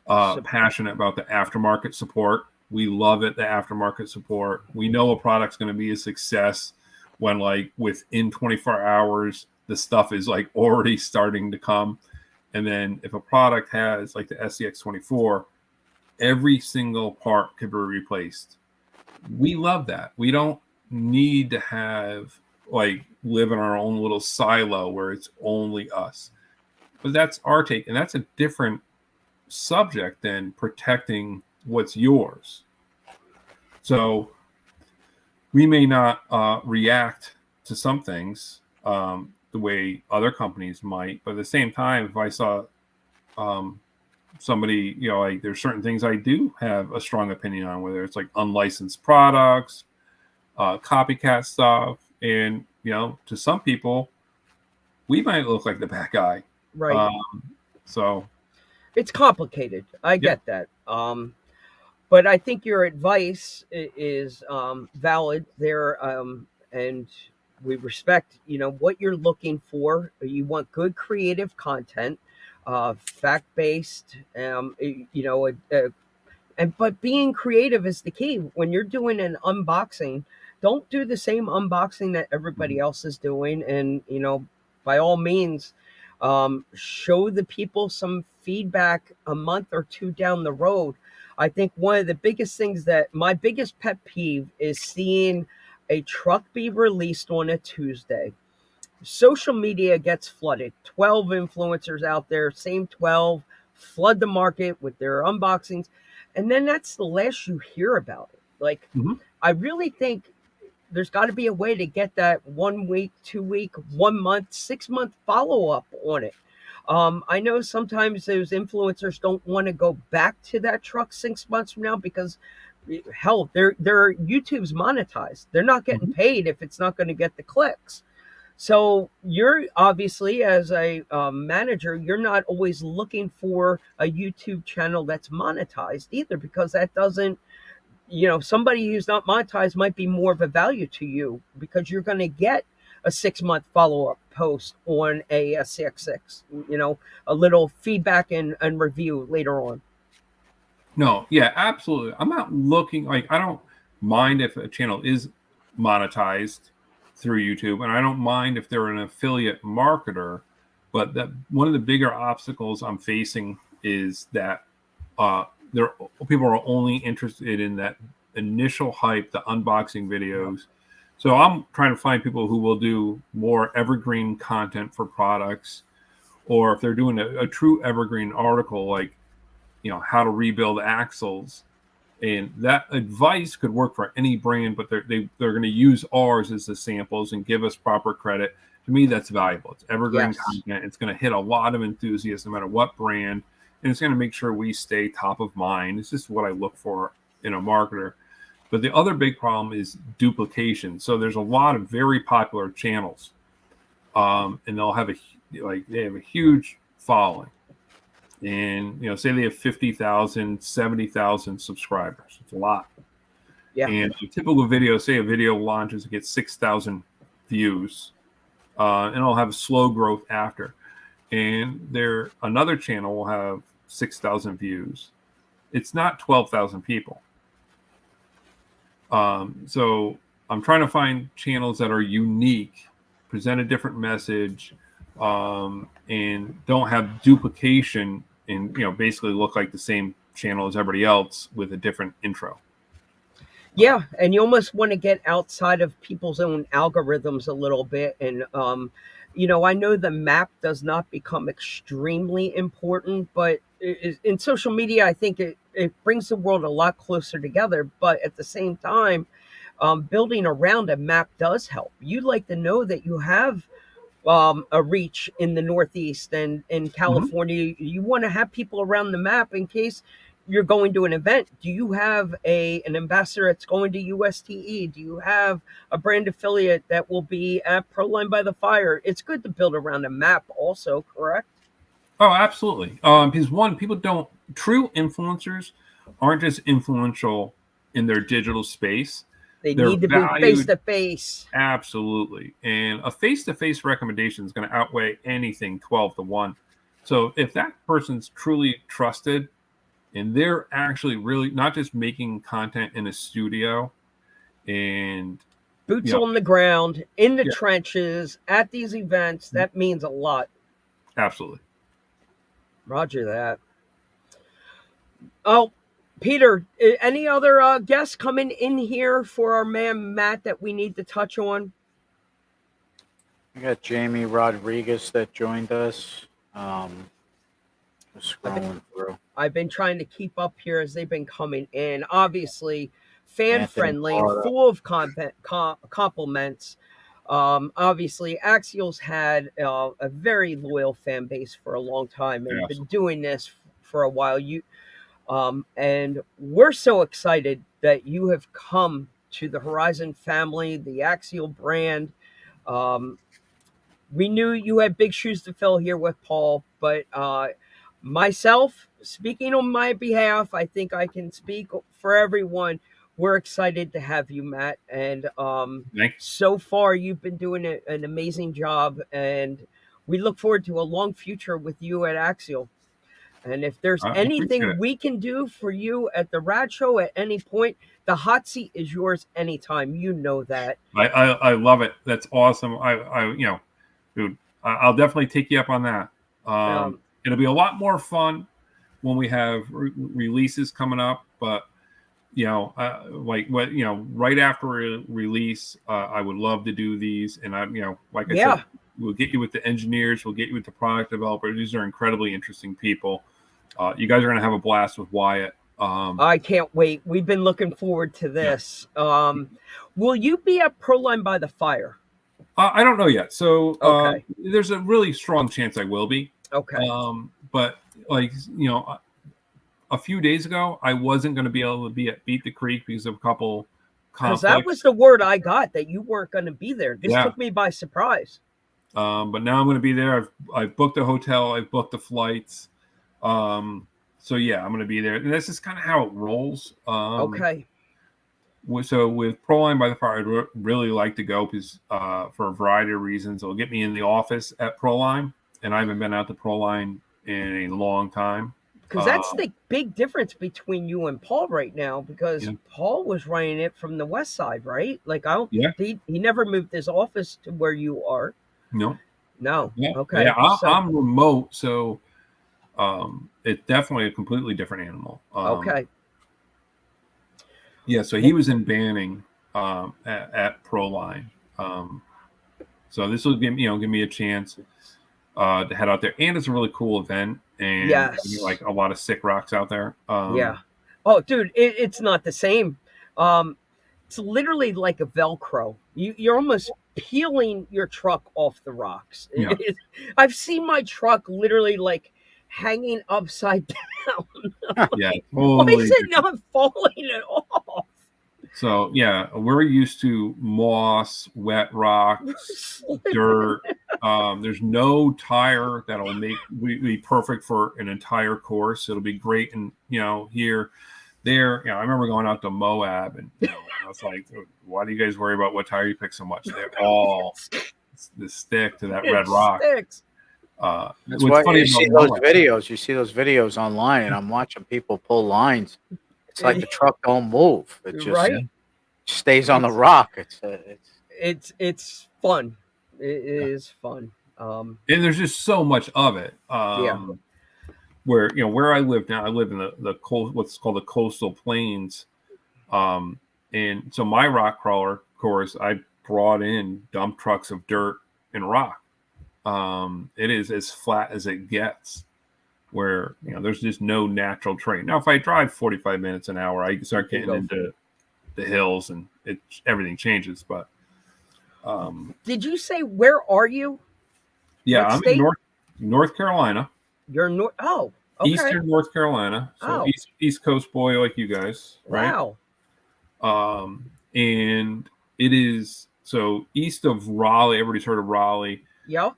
passionate about the aftermarket support. We love it, the aftermarket support. We know a product's going to be a success when, like, within 24 hours, the stuff is like already starting to come. And then if a product has, like, the SCX24, every single part could be replaced. We love that. We don't need to have, like, live in our own little silo where it's only us. But that's our take, and that's a different subject than protecting what's yours. So we may not react to some things the way other companies might, but at the same time, if I saw somebody, like, there's certain things I do have a strong opinion on, whether it's like unlicensed products, copycat stuff, and to some people, we might look like the bad guy, Right. So It's complicated. I get that. But I think your advice is valid there, and we respect, what you're looking for. You want good creative content, fact based. But being creative is the key. When you're doing an unboxing, don't do the same unboxing that everybody else is doing, and by all means, show the people some feedback a month or two down the road. I think one of the biggest things, that my biggest pet peeve, is seeing a truck be released on a Tuesday. Social media gets flooded. 12 influencers out there, same 12, flood the market with their unboxings. And then that's the last you hear about it. Like, I really think there's got to be a way to get that 1 week, 2 week, 1 month, 6 month follow up on it. I know sometimes those influencers don't want to go back to that truck 6 months from now, because hell, their YouTube's monetized. They're not getting paid if it's not going to get the clicks. So you're obviously, as a manager, you're not always looking for a YouTube channel that's monetized either, because that doesn't, somebody who's not monetized might be more of a value to you, because you're going to get a 6 month follow-up post on a SCX6, a little feedback and review later on. No, yeah, absolutely. I'm not looking, like, I don't mind if a channel is monetized through YouTube, and I don't mind if they're an affiliate marketer, but that one of the bigger obstacles I'm facing is that people are only interested in that initial hype, the unboxing videos. So I'm trying to find people who will do more evergreen content for products, or if they're doing a true evergreen article, like, how to rebuild axles. And that advice could work for any brand, but they're going to use ours as the samples and give us proper credit. To me, that's valuable. It's evergreen content. It's going to hit a lot of enthusiasts, no matter what brand, and it's going to make sure we stay top of mind. It's just what I look for in a marketer. But the other big problem is duplication. So there's a lot of very popular channels, and they have a huge following. And, say they have 50,000, 70,000 subscribers. It's a lot. Yeah. And a typical video, say a video launches, it gets 6,000 views, and it'll have a slow growth after. And another channel will have 6,000 views. It's not 12,000 people. So I'm trying to find channels that are unique, present a different message, and don't have duplication, and basically look like the same channel as everybody else with a different intro. Yeah, and you almost want to get outside of people's own algorithms a little bit. And I know the map does not become extremely important, but in social media, I think it brings the world a lot closer together. But at the same time, building around a map does help. You'd like to know that you have a reach in the Northeast and in Mhm. California. You want to have people around the map in case you're going to an event. Do you have an ambassador that's going to USTE? Do you have a brand affiliate that will be at Proline by the Fire? It's good to build around a map also, correct? Oh, absolutely. Because one, people don't true influencers aren't just influential in their digital space. They They're need to be face valued to face. absolutely, and a face-to-face recommendation is going to outweigh anything 12 to 1. So if that person's truly trusted and they're actually really not just making content in a studio and Boots you know, on the ground, in the yeah, trenches, at these events, that means a lot. absolutely. Roger that. Oh, Peter, any other guests coming in here for our man Matt that we need to touch on? We got Jamie Rodriguez that joined us. Just scrolling through. I've been trying to keep up here as they've been coming in. Obviously, fan Anthony friendly, Barra. full of compliments. Obviously, Axial's had a very loyal fan base for a long time and been Absolutely. doing this for a while. And we're so excited that you have come to the Horizon family, the Axial brand. Um, we knew you had big shoes to fill here with Paul, but myself, speaking on my behalf, I think I can speak for everyone. We're excited to have you, Matt. And Thanks. so far, you've been doing an amazing job. And we look forward to a long future with you at Axial. And if there's I appreciate anything it. we can do for you at the RAD show at any point, the hot seat is yours anytime. You know that. I love it. That's awesome. Dude, I'll definitely take you up on that. Um, It'll be a lot more fun when we have releases coming up, but right after release, I would love to do these, and like I yeah, said, we'll get you with the engineers, we'll get you with the product developers. These are incredibly interesting people. You guys are going to have a blast with Wyatt. I can't wait. We've been looking forward to Yeah. this. Will you be at Proline by the Fire? I don't know yet. So Okay. there's a really strong chance I will be. Okay. But a few days ago, I wasn't going to be able to be at Beat the Creek because of a couple Because conflicts. that was the word I got, that you weren't going to be there. This Yeah. took me by surprise. But now I'm going to be there. I've booked a hotel. I've booked the flights. So yeah, I'm going to be there. And this is kind of how it rolls. Okay. So with Proline by the Fire, I'd really like to go because for a variety of reasons. It'll get me in the office at Proline, and I haven't been out to Proline in a long time. Because that's the big difference between you and Paul right now. Because Yeah. Paul was running it from the west side, right? Like Yeah. he never moved his office to where you are. No. No. Yeah. Okay. Yeah. So- I'm remote, so it's definitely a completely different animal. okay. Yeah. So he was in Banning at Proline. So this will give me a chance to head out there, and it's a really cool event, and Yes. like a lot of sick rocks out there. Yeah. Oh, dude, it's not the same. It's literally like a Velcro. You're almost peeling your truck off the rocks. Yeah. I've seen my truck literally like hanging upside down. Yeah, Why totally. is it not falling at all? So yeah, we're used to moss, wet rocks, dirt. There's no tire that'll be perfect for an entire course. It'll be great, and here, there. I remember going out to Moab, and I was like, "Why do you guys worry about what tire you pick so much? They're all the stick to that red rock." Sticks. That's why you see those videos. You see those videos online, and I'm watching people pull lines. It's like the truck don't move. It just Right? stays on the rock. It's fun. It is fun. And there's just so much of it. Yeah. Where I live now, I live in the what's called the coastal plains. And so my rock crawler course, I brought in dump trucks of dirt and rock. It is as flat as it gets, where there's just no natural terrain. Now, if I drive 45 minutes an hour, I start getting into the hills, and everything changes. But Did you say where are you? yeah, What I'm in state? North Carolina, You're north. Oh, okay. Eastern North Carolina, so Oh, East Coast boy like you guys, right? wow. And it is so east of Raleigh. Everybody's heard of Raleigh. Yep.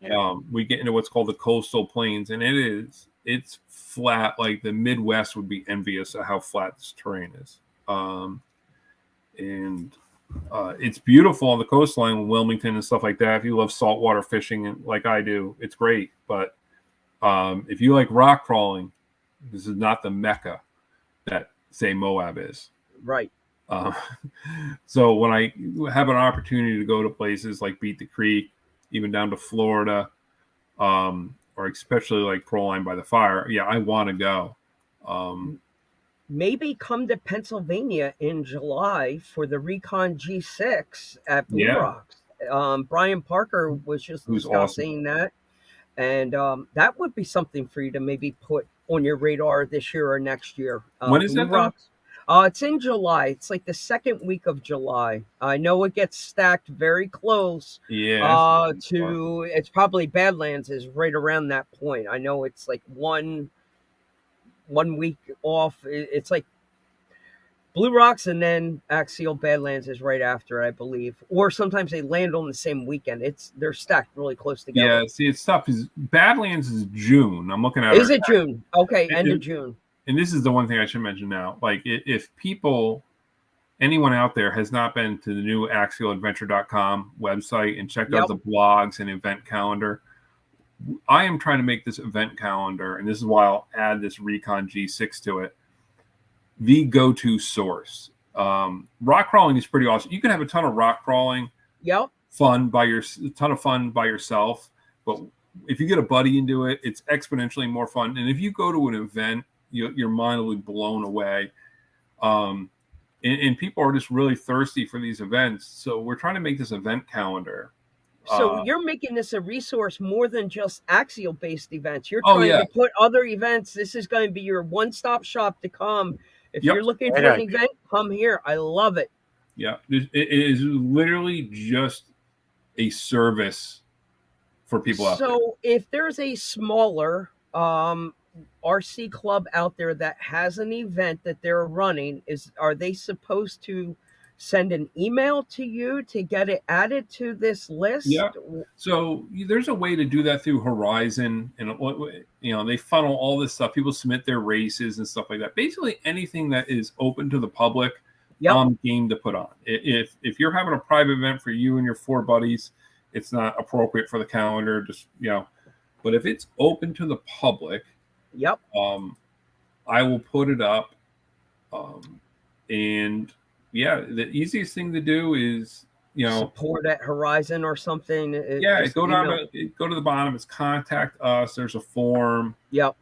We get into what's called the coastal plains, and it's flat. Like the Midwest would be envious of how flat this terrain is. And it's beautiful on the coastline, Wilmington and stuff like that. If you love saltwater fishing, and like I do, it's great. But if you like rock crawling, this is not the mecca that say Moab is. Right. Uh, so when I have an opportunity to go to places like Beat the Creek, even down to Florida, or especially like Proline by the Fire, yeah, I want to go. Maybe come to Pennsylvania in July for the Recon G6 at Blue Yeah. Rocks. Brian Parker was just Who's discussing that, and that would be something for you to maybe put on your radar this year or next year. When is Blue that, though? Rocks. It's in July. It's like the second week of July. I know it gets stacked very close. Yeah. It's probably Badlands is right around that point. I know it's like one week off. It's like Blue Rocks and then Axial Badlands is right after, I believe. Or sometimes they land on the same weekend. They're stacked really close together. Yeah, see, it's tough because Badlands is June. I'm looking at Is our- it June? Okay, end of June. And this is the one thing I should mention now. Like, if anyone out there has not been to the new axialadventure.com website and checked out the blogs and event calendar, I am trying to make this event calendar, and this is why I'll add this Recon G6 to it, the go-to source. Rock crawling is pretty awesome. You can have a ton of rock crawling, ton of fun by yourself, but if you get a buddy into it, it's exponentially more fun. And if you go to an event, your mind will be blown away. And people are just really thirsty for these events. So we're trying to make this event calendar. So you're making this a resource more than just Axial-based events. You're trying to put other events. This is going to be your one-stop shop to come. If you're looking for an event, come here. I love it. Yeah, it is literally just a service for people out there. So if there's a smaller RC club out there that has an event that they're running, are they supposed to send an email to you to get it added to this list? Yeah. So there's a way to do that through Horizon, and they funnel all this stuff. People submit their races and stuff like that. Basically, anything that is open to the public, I'm game to put on. If you're having a private event for you and your 4 buddies, it's not appropriate for the calendar. But if it's open to the public, I will put it up. And yeah, the easiest thing to do is support at Horizon or something. Go to the bottom. It's contact us. There's a form. It's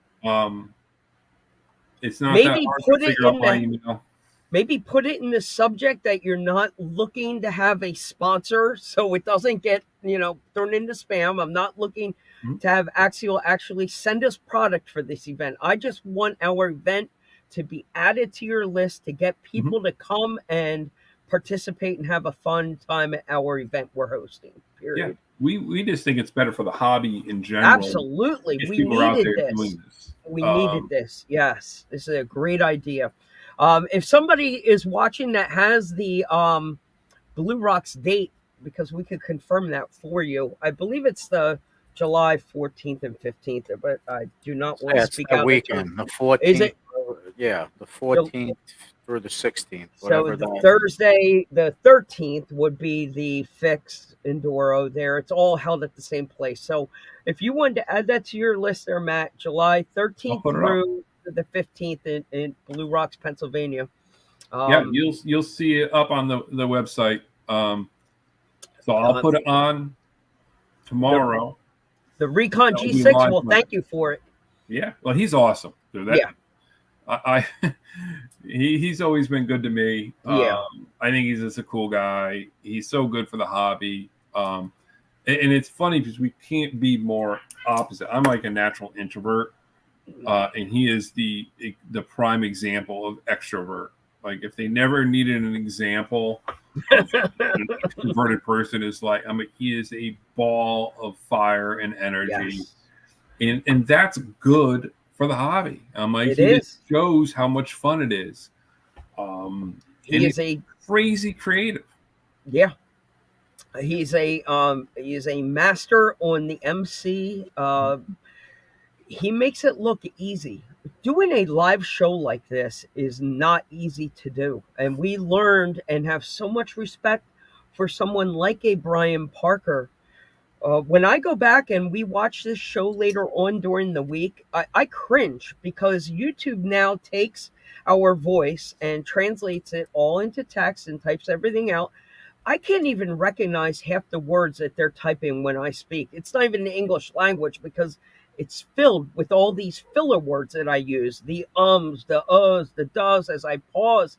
not maybe that hard put to it figure out in by email. Maybe put it in the subject that you're not looking to have a sponsor, so it doesn't get thrown into spam. I'm not looking to have Axial actually send us product for this event. I just want our event to be added to your list to get people to come and participate and have a fun time at our event we're hosting. Period. Yeah, we just think it's better for the hobby in general. Absolutely, if we people are out needed there this. doing this. We needed this. Yes, this is a great idea. If somebody is watching that has the Blue Rocks date, because we could confirm that for you, I believe it's the July 14th and 15th, but I do not want to speak out. Weekend, the 14th. Is it? Yeah, the 14th through the 16th. So the Thursday, the 13th would be the fix in Doro there. It's all held at the same place. So if you wanted to add that to your list there, Matt, July 13th through the 15th in Blue Rocks, Pennsylvania. You'll see it up on the website. So I'll put it on tomorrow. The Recon G6 will thank you for it. Yeah, well, he's awesome. He's always been good to me. I think he's just a cool guy. He's so good for the hobby. And it's funny because we can't be more opposite. I'm like a natural introvert, and he is the prime example of extrovert. Like if they never needed an example of an extroverted person, is like, I mean, he is a ball of fire and energy, Yes, and that's good for the hobby. Like it he just is. shows how much fun it is. And He he's is a crazy creative. yeah. He is a master on the MC. He makes it look easy. Doing a live show like this is not easy to do, and we learned and have so much respect for someone like a Brian Parker. When I go back and we watch this show later on during the week, I cringe because YouTube now takes our voice and translates it all into text and types everything out. I can't even recognize half the words that they're typing when I speak. It's not even the English language because it's filled with all these filler words that I use, the ums, the uhs, the does as I pause.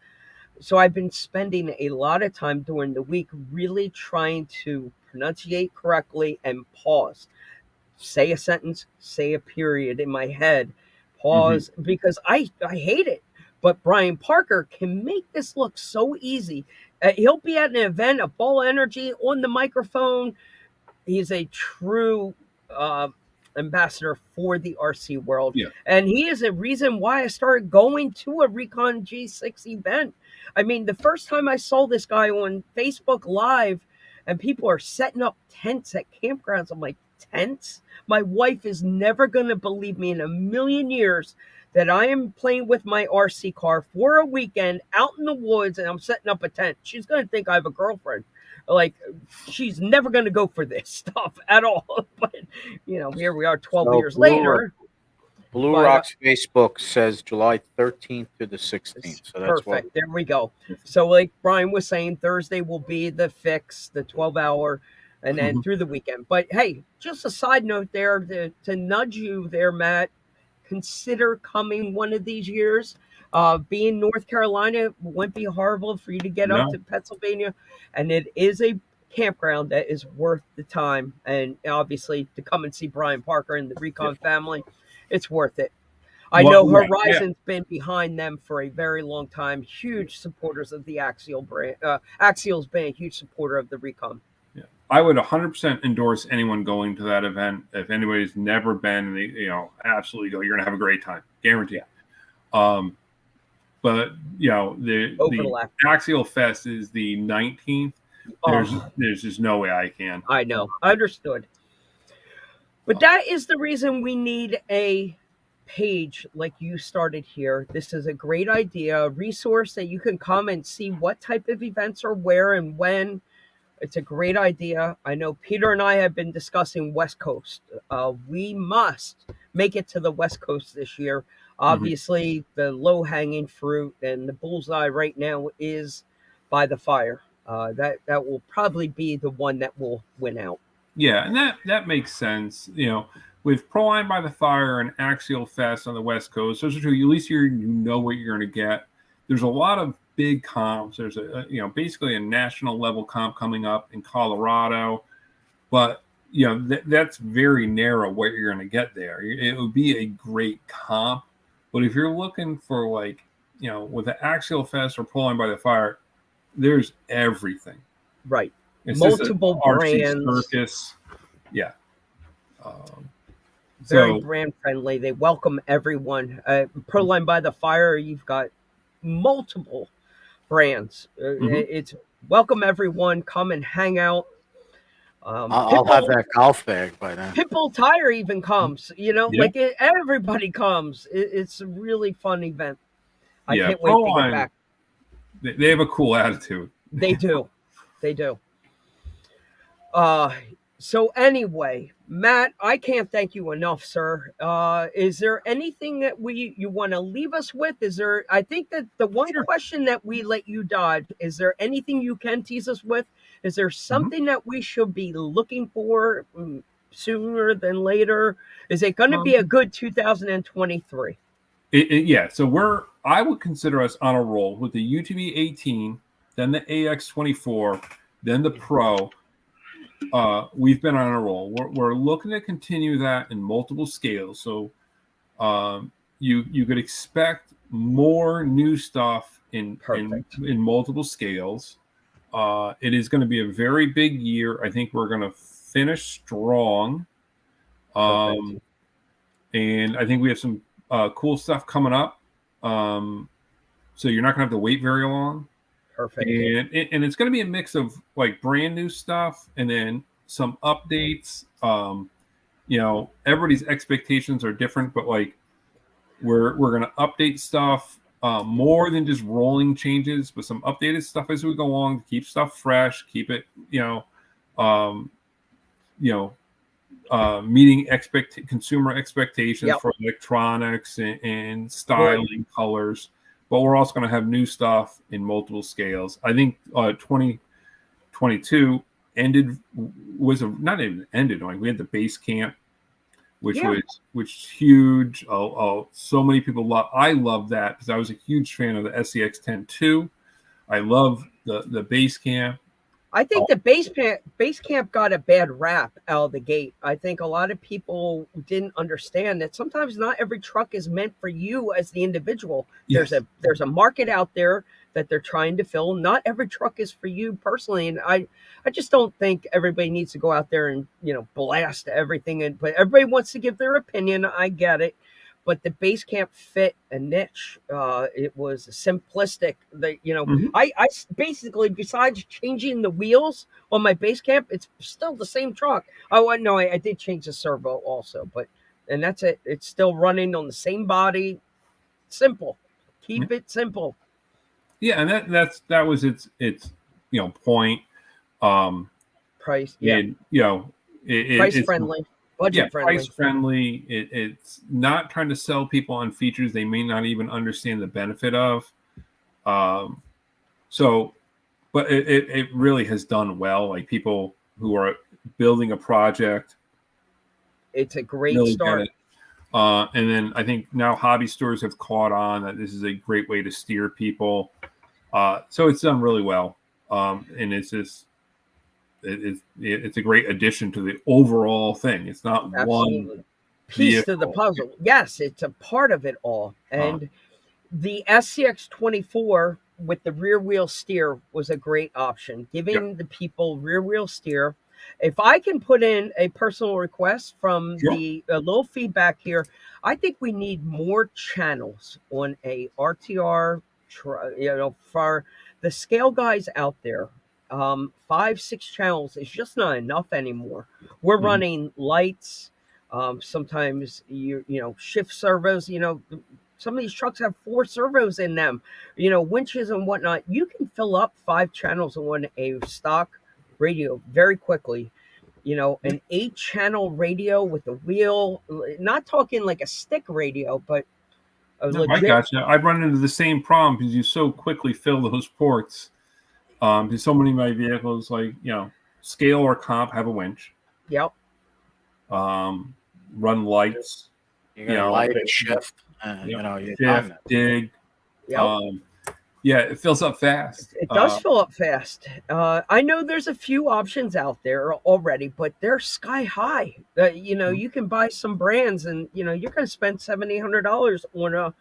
So I've been spending a lot of time during the week really trying to pronunciate correctly and pause. Say a sentence, say a period in my head, Mm-hmm. pause because I hate it. But Brian Parker can make this look so easy. He'll be at an event, a ball of energy on the microphone. He's a true uh, ambassador for the RC world. Yeah. And he is a reason why I started going to a Recon G6 event. I mean, the first time I saw this guy on Facebook Live and people are setting up tents at campgrounds, I'm like, tents? My wife is never going to believe me in a million years that I am playing with my RC car for a weekend out in the woods and I'm setting up a tent. She's going to think I have a girlfriend. Like, she's never going to go for this stuff at all. But, here we are 12 So years later. Blue But, Rock's Facebook says July 13th to the 16th. So that's what. perfect. There we go. So, like Brian was saying, Thursday will be the fix, the 12-hour, and then Mhm. through the weekend. But hey, just a side note there to nudge you there, Matt. Consider coming one of these years. Being North Carolina wouldn't be horrible for you to get up No. to Pennsylvania, and it is a campground that is worth the time. And obviously, to come and see Brian Parker and the Recon family, it's worth it. I Well, know yeah, yeah. Horizon's been behind them for a very long time. Huge supporters of the Axial brand. Axial's been a huge supporter of the Recon. Yeah. I would 100% endorse anyone going to that event. If anybody's never been, they, absolutely go. You're gonna have a great time, guaranteed. But the Overlap. Axial Fest is the 19th. There's just no way I can. I know. Understood. But that is the reason we need a page like you started here. This is a great idea, a resource that you can come and see what type of events are where and when. It's a great idea. I know Peter and I have been discussing West Coast. We must make it to the West Coast this year. Obviously, the low hanging fruit and the bullseye right now is by the fire. That will probably be the one that will win out. Yeah, and that makes sense. With Proline by the Fire and Axial Fest on the West Coast, those are two. At least you know what you're going to get. There's a lot of big comps. There's basically a national level comp coming up in Colorado, but that's very narrow what you're going to get there. It would be a great comp, but if you're looking for with the Axial Fest or Proline by the Fire, there's everything. Right. It's Multiple just RC brands. circus. Yeah. Very brand friendly. They welcome everyone. Proline by the Fire, you've got multiple brands. It's welcome everyone. Come and hang out. I'll have that golf bag by then. Pitbull Tire even comes. Yeah. Everybody comes. It's a really fun event. I Yeah, can't wait to Proline, get back. They have a cool attitude. They do. They do. So anyway, Matt, I can't thank you enough, sir. Is there anything that you want to leave us with? I think that the one question that we let you dodge, is there anything you can tease us with? Is there something that we should be looking for sooner than later? Is it going to be a good 2023? Yeah. So I would consider us on a roll with the UTV 18, then the AX 24, then the Pro. We've been on a roll. We're looking to continue that in multiple scales. So you could expect more new stuff Perfect. in multiple scales. It is going to be a very big year. I think we're going to finish strong. Perfect. And I think we have some cool stuff coming up. So you're not going to have to wait very long. Perfect. And it's going to be a mix of like brand new stuff and then some updates. Everybody's expectations are different, but like we're going to update stuff more than just rolling changes, but some updated stuff as we go along to keep stuff fresh, keep it, meeting consumer expectations Yep. for electronics and styling, colors. But we're also going to have new stuff in multiple scales. I think 2022 not even ended. Like we had the base camp, which was huge. So many people love. I love that because I was a huge fan of the SCX-10 I love the base camp. I think the base camp got a bad rap out of the gate. I think a lot of people didn't understand that sometimes not every truck is meant for you as the individual. Yes. There's a market out there that they're trying to fill. Not every truck is for you personally, and I just don't think everybody needs to go out there and blast everything. But everybody wants to give their opinion. I get it. But the base camp fit a niche. It was simplistic. I basically, besides changing the wheels on my base camp, it's still the same truck. Oh no, I did change the servo also, and that's it. It's still running on the same body. Simple. Keep it simple. Yeah, and that was its point. Price. Yeah. And price it's friendly. Budget friendly. Price friendly. It's not trying to sell people on features they may not even understand the benefit of. But it really has done well. Like people who are building a project, it's a great really start. And then I think now hobby stores have caught on that this is a great way to steer people. So it's done really well, and it's just. It's a great addition to the overall thing. It's not Absolutely. one piece to the puzzle. Yes, it's a part of it all. And the SCX-24 with the rear wheel steer was a great option, giving the people rear wheel steer. If I can put in a personal request from a little feedback here, I think we need more channels on a RTR, for the scale guys out there. 5-6 channels is just not enough anymore. We're running lights, sometimes shift servos. Some of these trucks have 4 servos in them, winches and whatnot. You can fill up 5 channels on a stock radio very quickly. An 8-channel radio with a wheel, not talking like a stick radio, but I gotcha. I've run into the same problem because you so quickly fill those ports. Because so many of my vehicles, like scale or comp, have a winch. Yep. Run lights. Light and shift. Shift, dig. Yep. It fills up fast. It does fill up fast. I know there's a few options out there already, but they're sky high. You can buy some brands, and you're going to spend $700-800 on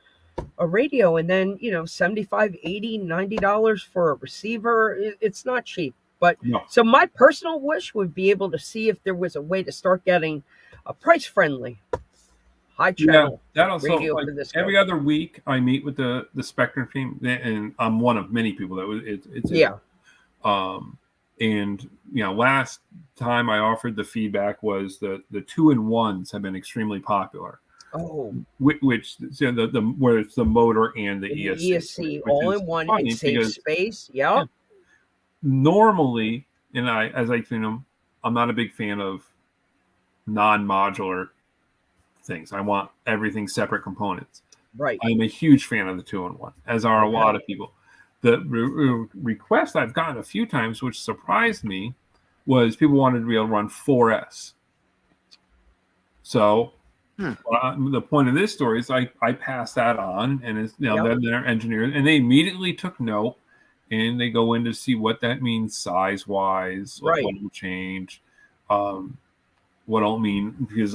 a radio, and then $75, $80, $90 for a receiver. It's not cheap. But so my personal wish would be able to see if there was a way to start getting a price friendly high channel radio for this. Every other week I meet with the Spectrum team, and I'm one of many people that it's and last time I offered the feedback was the 2-in-1s have been extremely popular. Oh, which where it's the motor and the ESC all in one. It saves space. Yeah. Normally, and as I think I'm not a big fan of non-modular things. I want everything separate components. Right. I'm a huge fan of the 2-in-1, as are a lot of people. The request I've gotten a few times, which surprised me, was people wanted to be able to run 4S. So. The point of this story is I pass that on, and it's then they're engineers, and they immediately took note, and they go in to see what that means size wise, what will change, what don't mean, because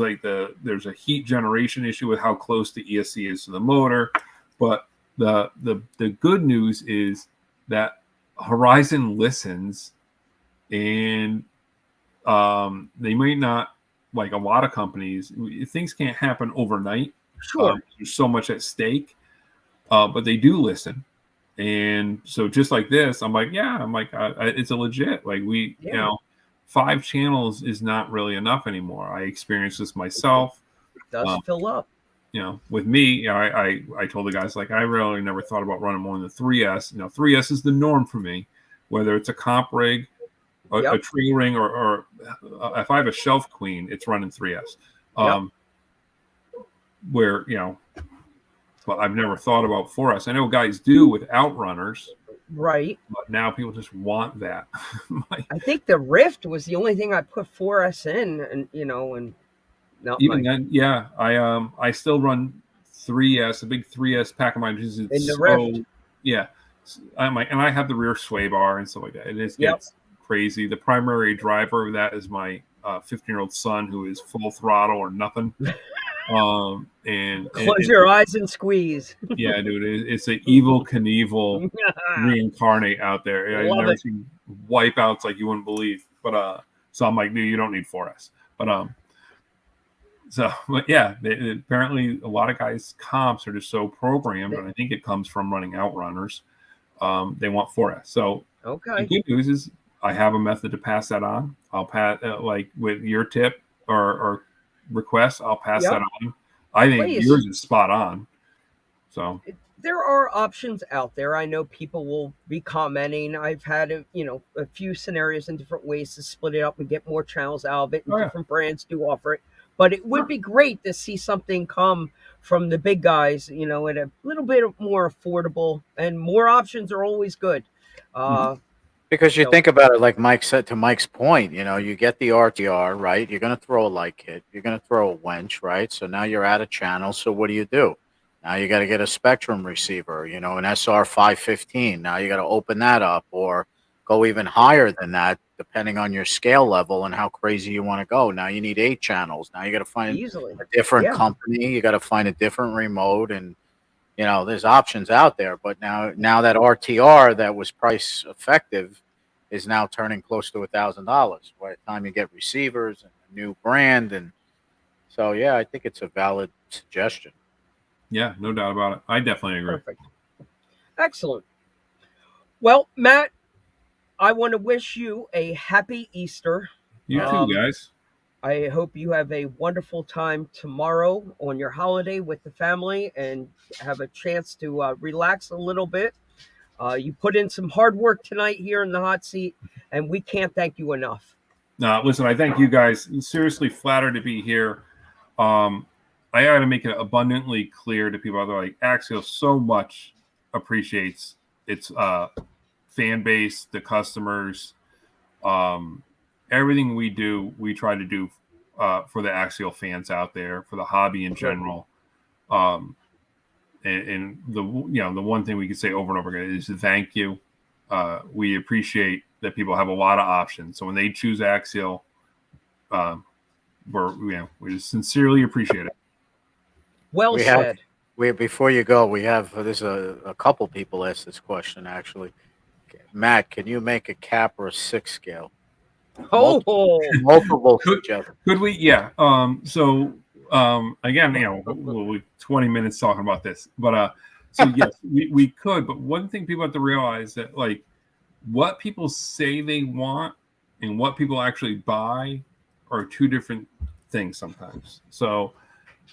there's a heat generation issue with how close the ESC is to the motor, but the good news is that Horizon listens, and they might not, like a lot of companies, things can't happen overnight. Sure. There's so much at stake, but they do listen. And so just like this, I'm like, yeah, I'm like, it's a legit, like you Yeah. know, 5 channels is not really enough anymore. I experienced this myself. It does fill up. You know, with me, you know, I told the guys, like, I really never thought about running more than the 3S. You know, 3S is the norm for me, whether it's a comp rig, a trail ring, or if I have a shelf queen, it's running 3S. Where, you know, but I've never thought about 4S. I know guys do with outrunners, right? But now people just want that. I think the Rift was the only thing I put 4S in, and you know, and not even then, yeah, I still run 3S, a big 3S pack of mine. Because it's in the Rift. Yeah, I'm like, and I have the rear sway bar and stuff like that. It is gets crazy. The primary driver of that is my 15-year-old son, who is full throttle or nothing. And close your eyes and squeeze. Yeah, dude, it's an Evil Knievel reincarnate out there. I've never seen wipeouts like you wouldn't believe. But so I'm like, dude, you don't need 4S. But yeah, apparently a lot of guys' comps are just so programmed, and I think it comes from running outrunners. They want 4S. So the good news is I have a method to pass that on. I'll pass like with your tip or request, I'll pass that on. I think yours is spot on. So there are options out there. I know people will be commenting. I've had a few scenarios in different ways to split it up and get more channels out of it, and different brands do offer it. But it would be great to see something come from the big guys, at a little bit more affordable, and more options are always good. Because you think about it, like Mike said, to Mike's point, you get the RTR, right? You're going to throw a light kit. You're going to throw a winch, right? So now you're out of channel. So what do? Now you got to get a Spectrum receiver, an SR 515. Now you got to open that up or go even higher than that, depending on your scale level and how crazy you want to go. Now you need 8 channels. Now you got to find a different company. You got to find a different remote, and there's options out there. But now that RTR that was price effective is now turning close to $1,000 by the time you get receivers and a new brand. And so, yeah, I think it's a valid suggestion. Yeah, no doubt about it. I definitely agree. Perfect. Excellent. Well, Matt, I want to wish you a happy Easter. You too, guys. I hope you have a wonderful time tomorrow on your holiday with the family and have a chance to relax a little bit. You put in some hard work tonight here in the hot seat, and we can't thank you enough. No, listen, I thank you guys. I'm seriously flattered to be here. I got to make it abundantly clear to people out there, like, Axial so much appreciates its fan base, the customers, everything we do, we try to do for the Axial fans out there, for the hobby in general. And the one thing we can say over and over again is thank you. We appreciate that people have a lot of options. So when they choose Axial, we sincerely appreciate it. Well said. Before you go, there's a couple people asked this question actually. Matt, can you make a cap or a 6 scale? Multiple could we? Yeah. So again, we'll 20 minutes talking about this, but so yes, we could. But one thing people have to realize that, like, what people say they want and what people actually buy are 2 different things sometimes. So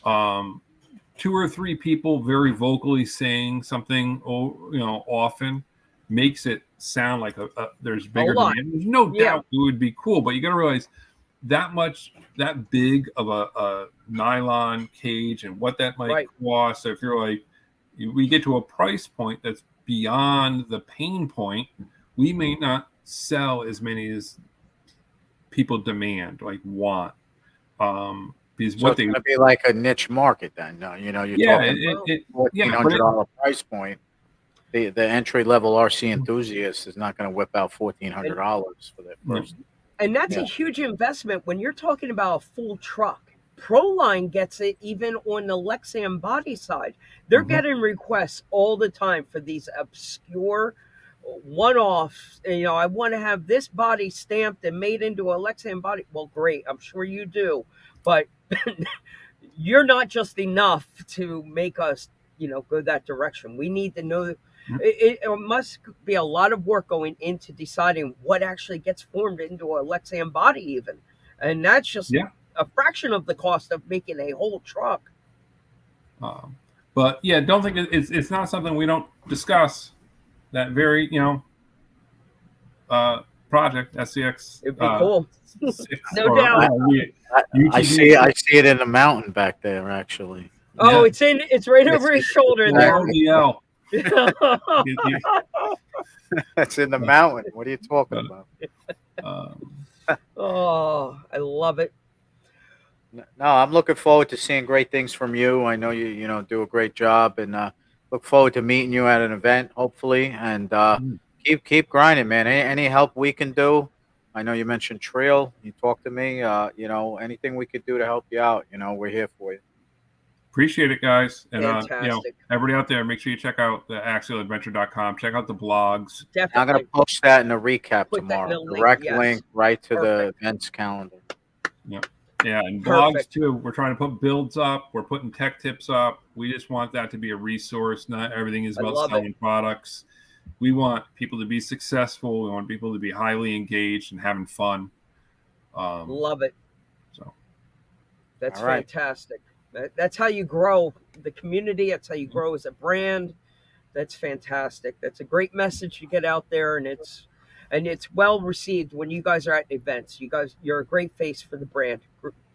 2 or 3 people very vocally saying something, often makes it sound like there's bigger demand. There's no doubt it would be cool, but you got to realize that big of a nylon cage and what that might cost. So if you're like, we get to a price point that's beyond the pain point, we may not sell as many as people demand, like want. Because so it's going to be like a niche market then. You're talking about $1,400 price point. The entry level RC enthusiast is not going to whip out $1,400 for their first. And that's a huge investment when you're talking about a full truck. Proline gets it even on the Lexan body side. They're Mhm. getting requests all the time for these obscure one-offs. I want to have this body stamped and made into a Lexan body. Well, great. I'm sure you do, but you're not just enough to make us, go that direction. We need to know that Yep. it must be a lot of work going into deciding what actually gets formed into a Lexan body, even, and that's just Yeah. a fraction of the cost of making a whole truck. But yeah, don't think it's not something we don't discuss. That very project SCX It'd be cool, 6 no or doubt. I see it in the mountain back there, actually. Oh, Yeah. it's right over his shoulder there. LDL. It's in the mountain. What are you talking about? Oh, I love it. No, I'm looking forward to seeing great things from you. I know you do a great job, and look forward to meeting you at an event, hopefully. And keep grinding, man. Any help we can do. I know you mentioned trail. You talked to me. Anything we could do to help you out. We're here for you. Appreciate it, guys. And Fantastic. everybody out there, make sure you check out the axialadventure.com. Check out the blogs. I'm going Definitely. to post that in the recap Put that in tomorrow. the link, Direct yes. link right to Perfect. the events calendar. Yeah, and Perfect. blogs too. We're trying to put builds up. We're putting tech tips up. We just want that to be a resource. Not everything is I about love selling products. We want people to be successful. We want people to be highly engaged and having fun. Love it. So That's All right. fantastic. That's how you grow the community. That's how you grow as a brand. That's fantastic. That's a great message to get out there, and it's well received when you guys are at events. You're a great face for the brand.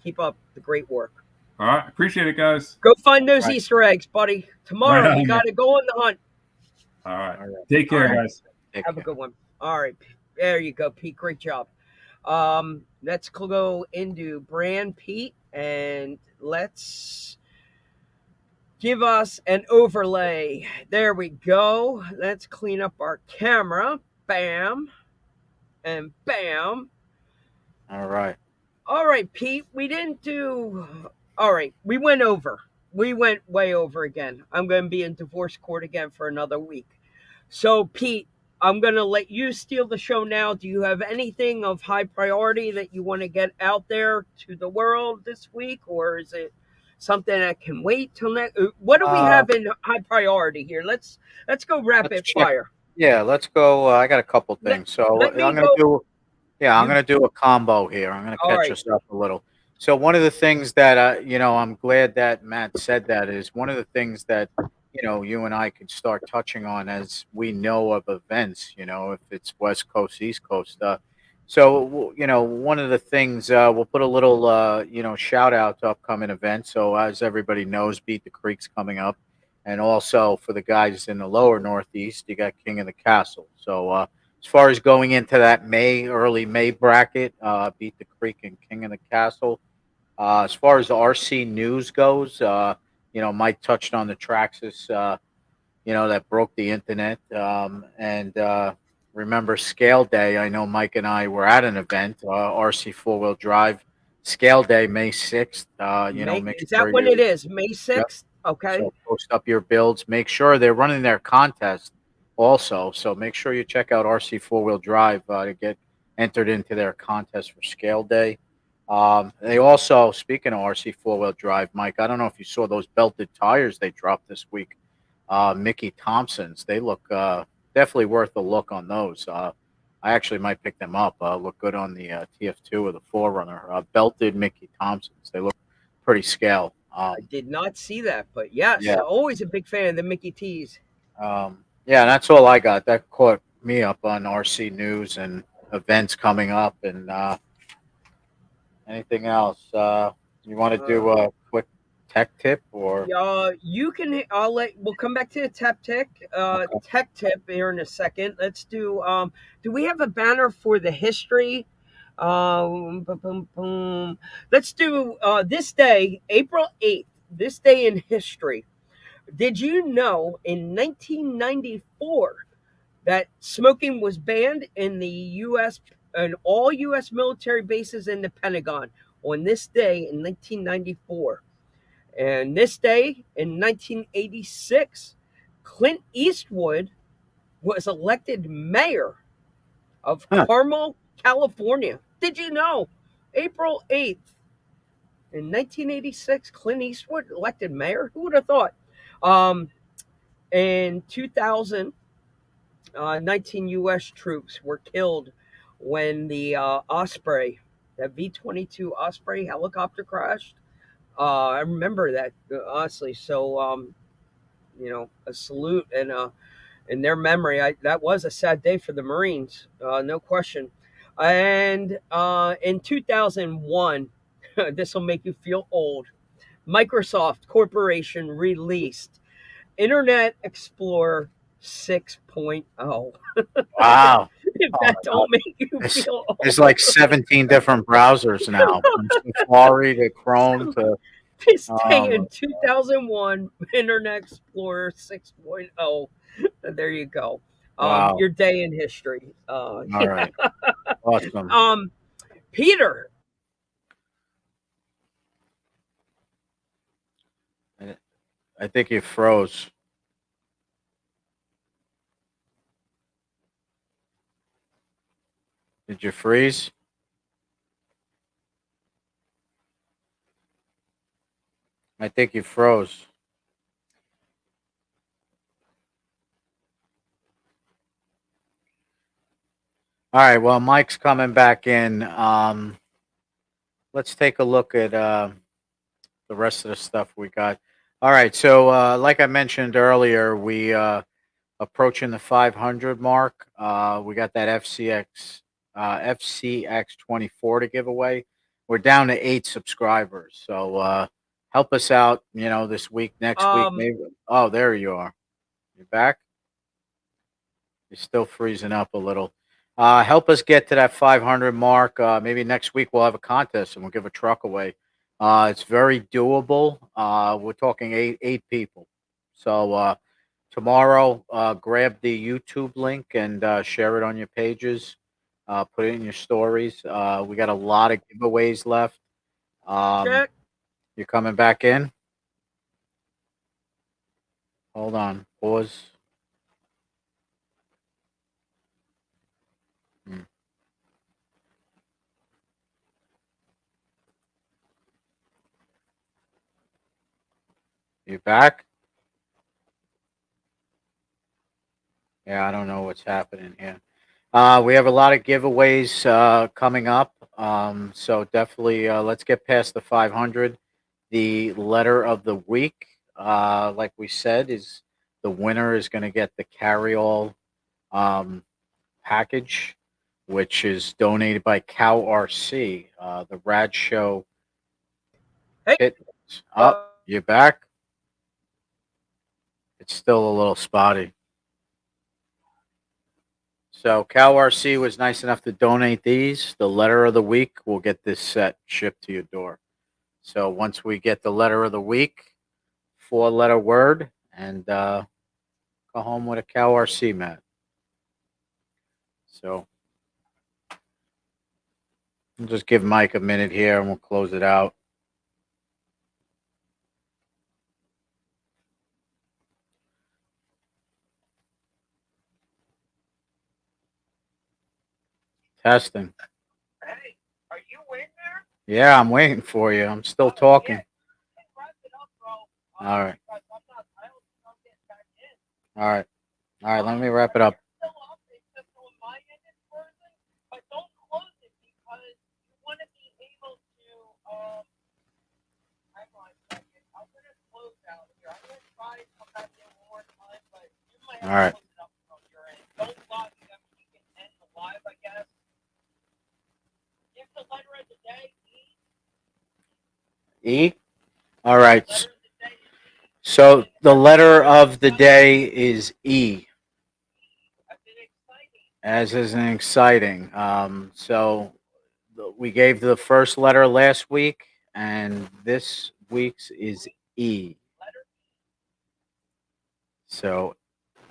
Keep up the great work. all right, appreciate it, guys. Go find those Right. Easter eggs, buddy. Tomorrow Right on, we got to go on the hunt. All right. All right. Take care, All right. guys. Take Have a care. good one. All right, there you go, Pete. Great job. Let's go into Brand Pete, and let's give us an overlay. There we go. Let's clean up our camera. Bam and bam. All right. All right, Pete. We didn't do. All right, we went over. We went way over again. I'm going to be in divorce court again for another week. So, Pete, I'm going to let you steal the show now. Do you have anything of high priority that you want to get out there to the world this week, or is it something that can wait till next? What do we have in high priority here? Let's go rapid Let's check. fire. Yeah, let's go. I got a couple things. So let me I'm going go- to do. Yeah, I'm You- going to do a combo here. I'm going to All catch right. us up a little. So one of the things that I'm glad that Matt said that is one of the things that you and I could start touching on as we know of events. If it's West Coast, East Coast. So one of the things we'll put a little shout out to upcoming events. So as everybody knows, Beat the Creek's coming up, and also for the guys in the lower Northeast, you got King of the Castle. So as far as going into that early May bracket, Beat the Creek and King of the Castle. As far as the RC news goes, Mike touched on the Traxxas, that broke the internet. And remember Scale Day. I know Mike and I were at an event, RC four-wheel drive Scale Day, May 6th. Make is that sure when you- it is? May 6th? Okay. So post up your builds. Make sure they're running their contest also. So make sure you check out RC four-wheel drive to get entered into their contest for Scale Day. They also, speaking of RC four-wheel drive, Mike, I don't know if you saw those belted tires they dropped this week. Mickey Thompson's. They look definitely worth a look on those. I actually might pick them up. Look good on the TF2 or the 4Runner. Belted Mickey Thompson's. They look pretty scale. I did not see that, but yes, Yeah. always a big fan of the Mickey T's. Yeah, that's all I got. That caught me up on RC news and events coming up. And anything else? You want to do a quick tech tip or? You can. We'll come back to the tech tip here in a second. Let's do. Do we have a banner for the history? Boom, boom, boom. Let's do this day, April 8th. This day in history. Did you know in 1994 that smoking was banned in the U.S. and all U.S. military bases in the Pentagon? on this day in 1994. And this day in 1986, Clint Eastwood was elected mayor of Huh. Carmel, California. Did you know? April 8th in 1986, Clint Eastwood elected mayor. Who would have thought? Um, in 2000, 19 U.S. troops were killed when the Osprey, that V-22 Osprey helicopter crashed. I remember that honestly. So, a salute and in their memory. That was a sad day for the Marines, no question. And in 2001, this will make you feel old. Microsoft Corporation released Internet Explorer 6.0. Wow. If Oh that my God. don't make you feel There's old. like 17 different browsers now, from Safari to Chrome to This day um. in 2001, Internet Explorer 6.0. There you go. Wow. Your day in history. All right. Awesome. um, Peter, I think you froze. Did you freeze? I think you froze. All right. Well, Mike's coming back in. Let's take a look at the rest of the stuff we got. All right. So, like I mentioned earlier, we approaching the 500 mark. We got that FCX 24 to give away. We're down to 8 subscribers. So help us out. This week, next week, um, maybe. Oh, there you are. You're back. You're still freezing up a little. Help us get to that 500 mark. Maybe next week we'll have a contest and we'll give a truck away. It's very doable. We're talking eight people. So tomorrow, grab the YouTube link and share it on your pages. Put it in your stories. We got a lot of giveaways left. Um, check. you're coming back in. Hold on. Pause. Hmm. You back? Yeah, I don't know what's happening here. We have a lot of giveaways coming up. So definitely let's get past the 500. The letter of the week, like we said, is the winner is going to get the carry-all um, package, which is donated by Cow RC, the Rad Show Hey, kit. Up, uh, you back? It's still a little spotty. So Cal RC was nice enough to donate these. The letter of the week will get this set shipped to your door. So once we get the letter of the week, 4-letter word, and go home with a Cal RC mat. So I'll just give Mike a minute here and we'll close it out. Testing. hey, are you in there? Yeah, I'm waiting for you. I'm still talking. Wrap it up, bro. All right. Because I don't think I'm getting back in. All right. All right. Let me wrap it up. Still up, it's just on my end it's frozen, but don't close it because you want to be able to, hang on a second. I'm going to close out here. I'm going to try to come back in one more time, but you might All have right. to close it up from your end. Don't lock it. I mean, you can end the live, I guess. Give the letter of the day, E. All right. letter of the day. So the letter of the day is E, I've been exciting. as is an exciting. So we gave the first letter last week, and this week's is E. Letter. So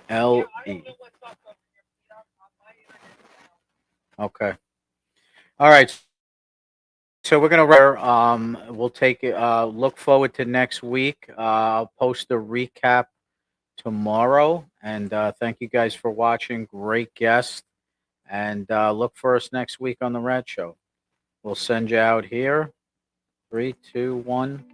Yeah, L I E. don't know what's up over here, Peter. On my internet now. Okay. All right. so we're gonna we'll take it. Look forward to next week. I'll post a recap tomorrow, and thank you guys for watching. Great guest, and look for us next week on the RAD Show. We'll send you out here. 3, 2, 1.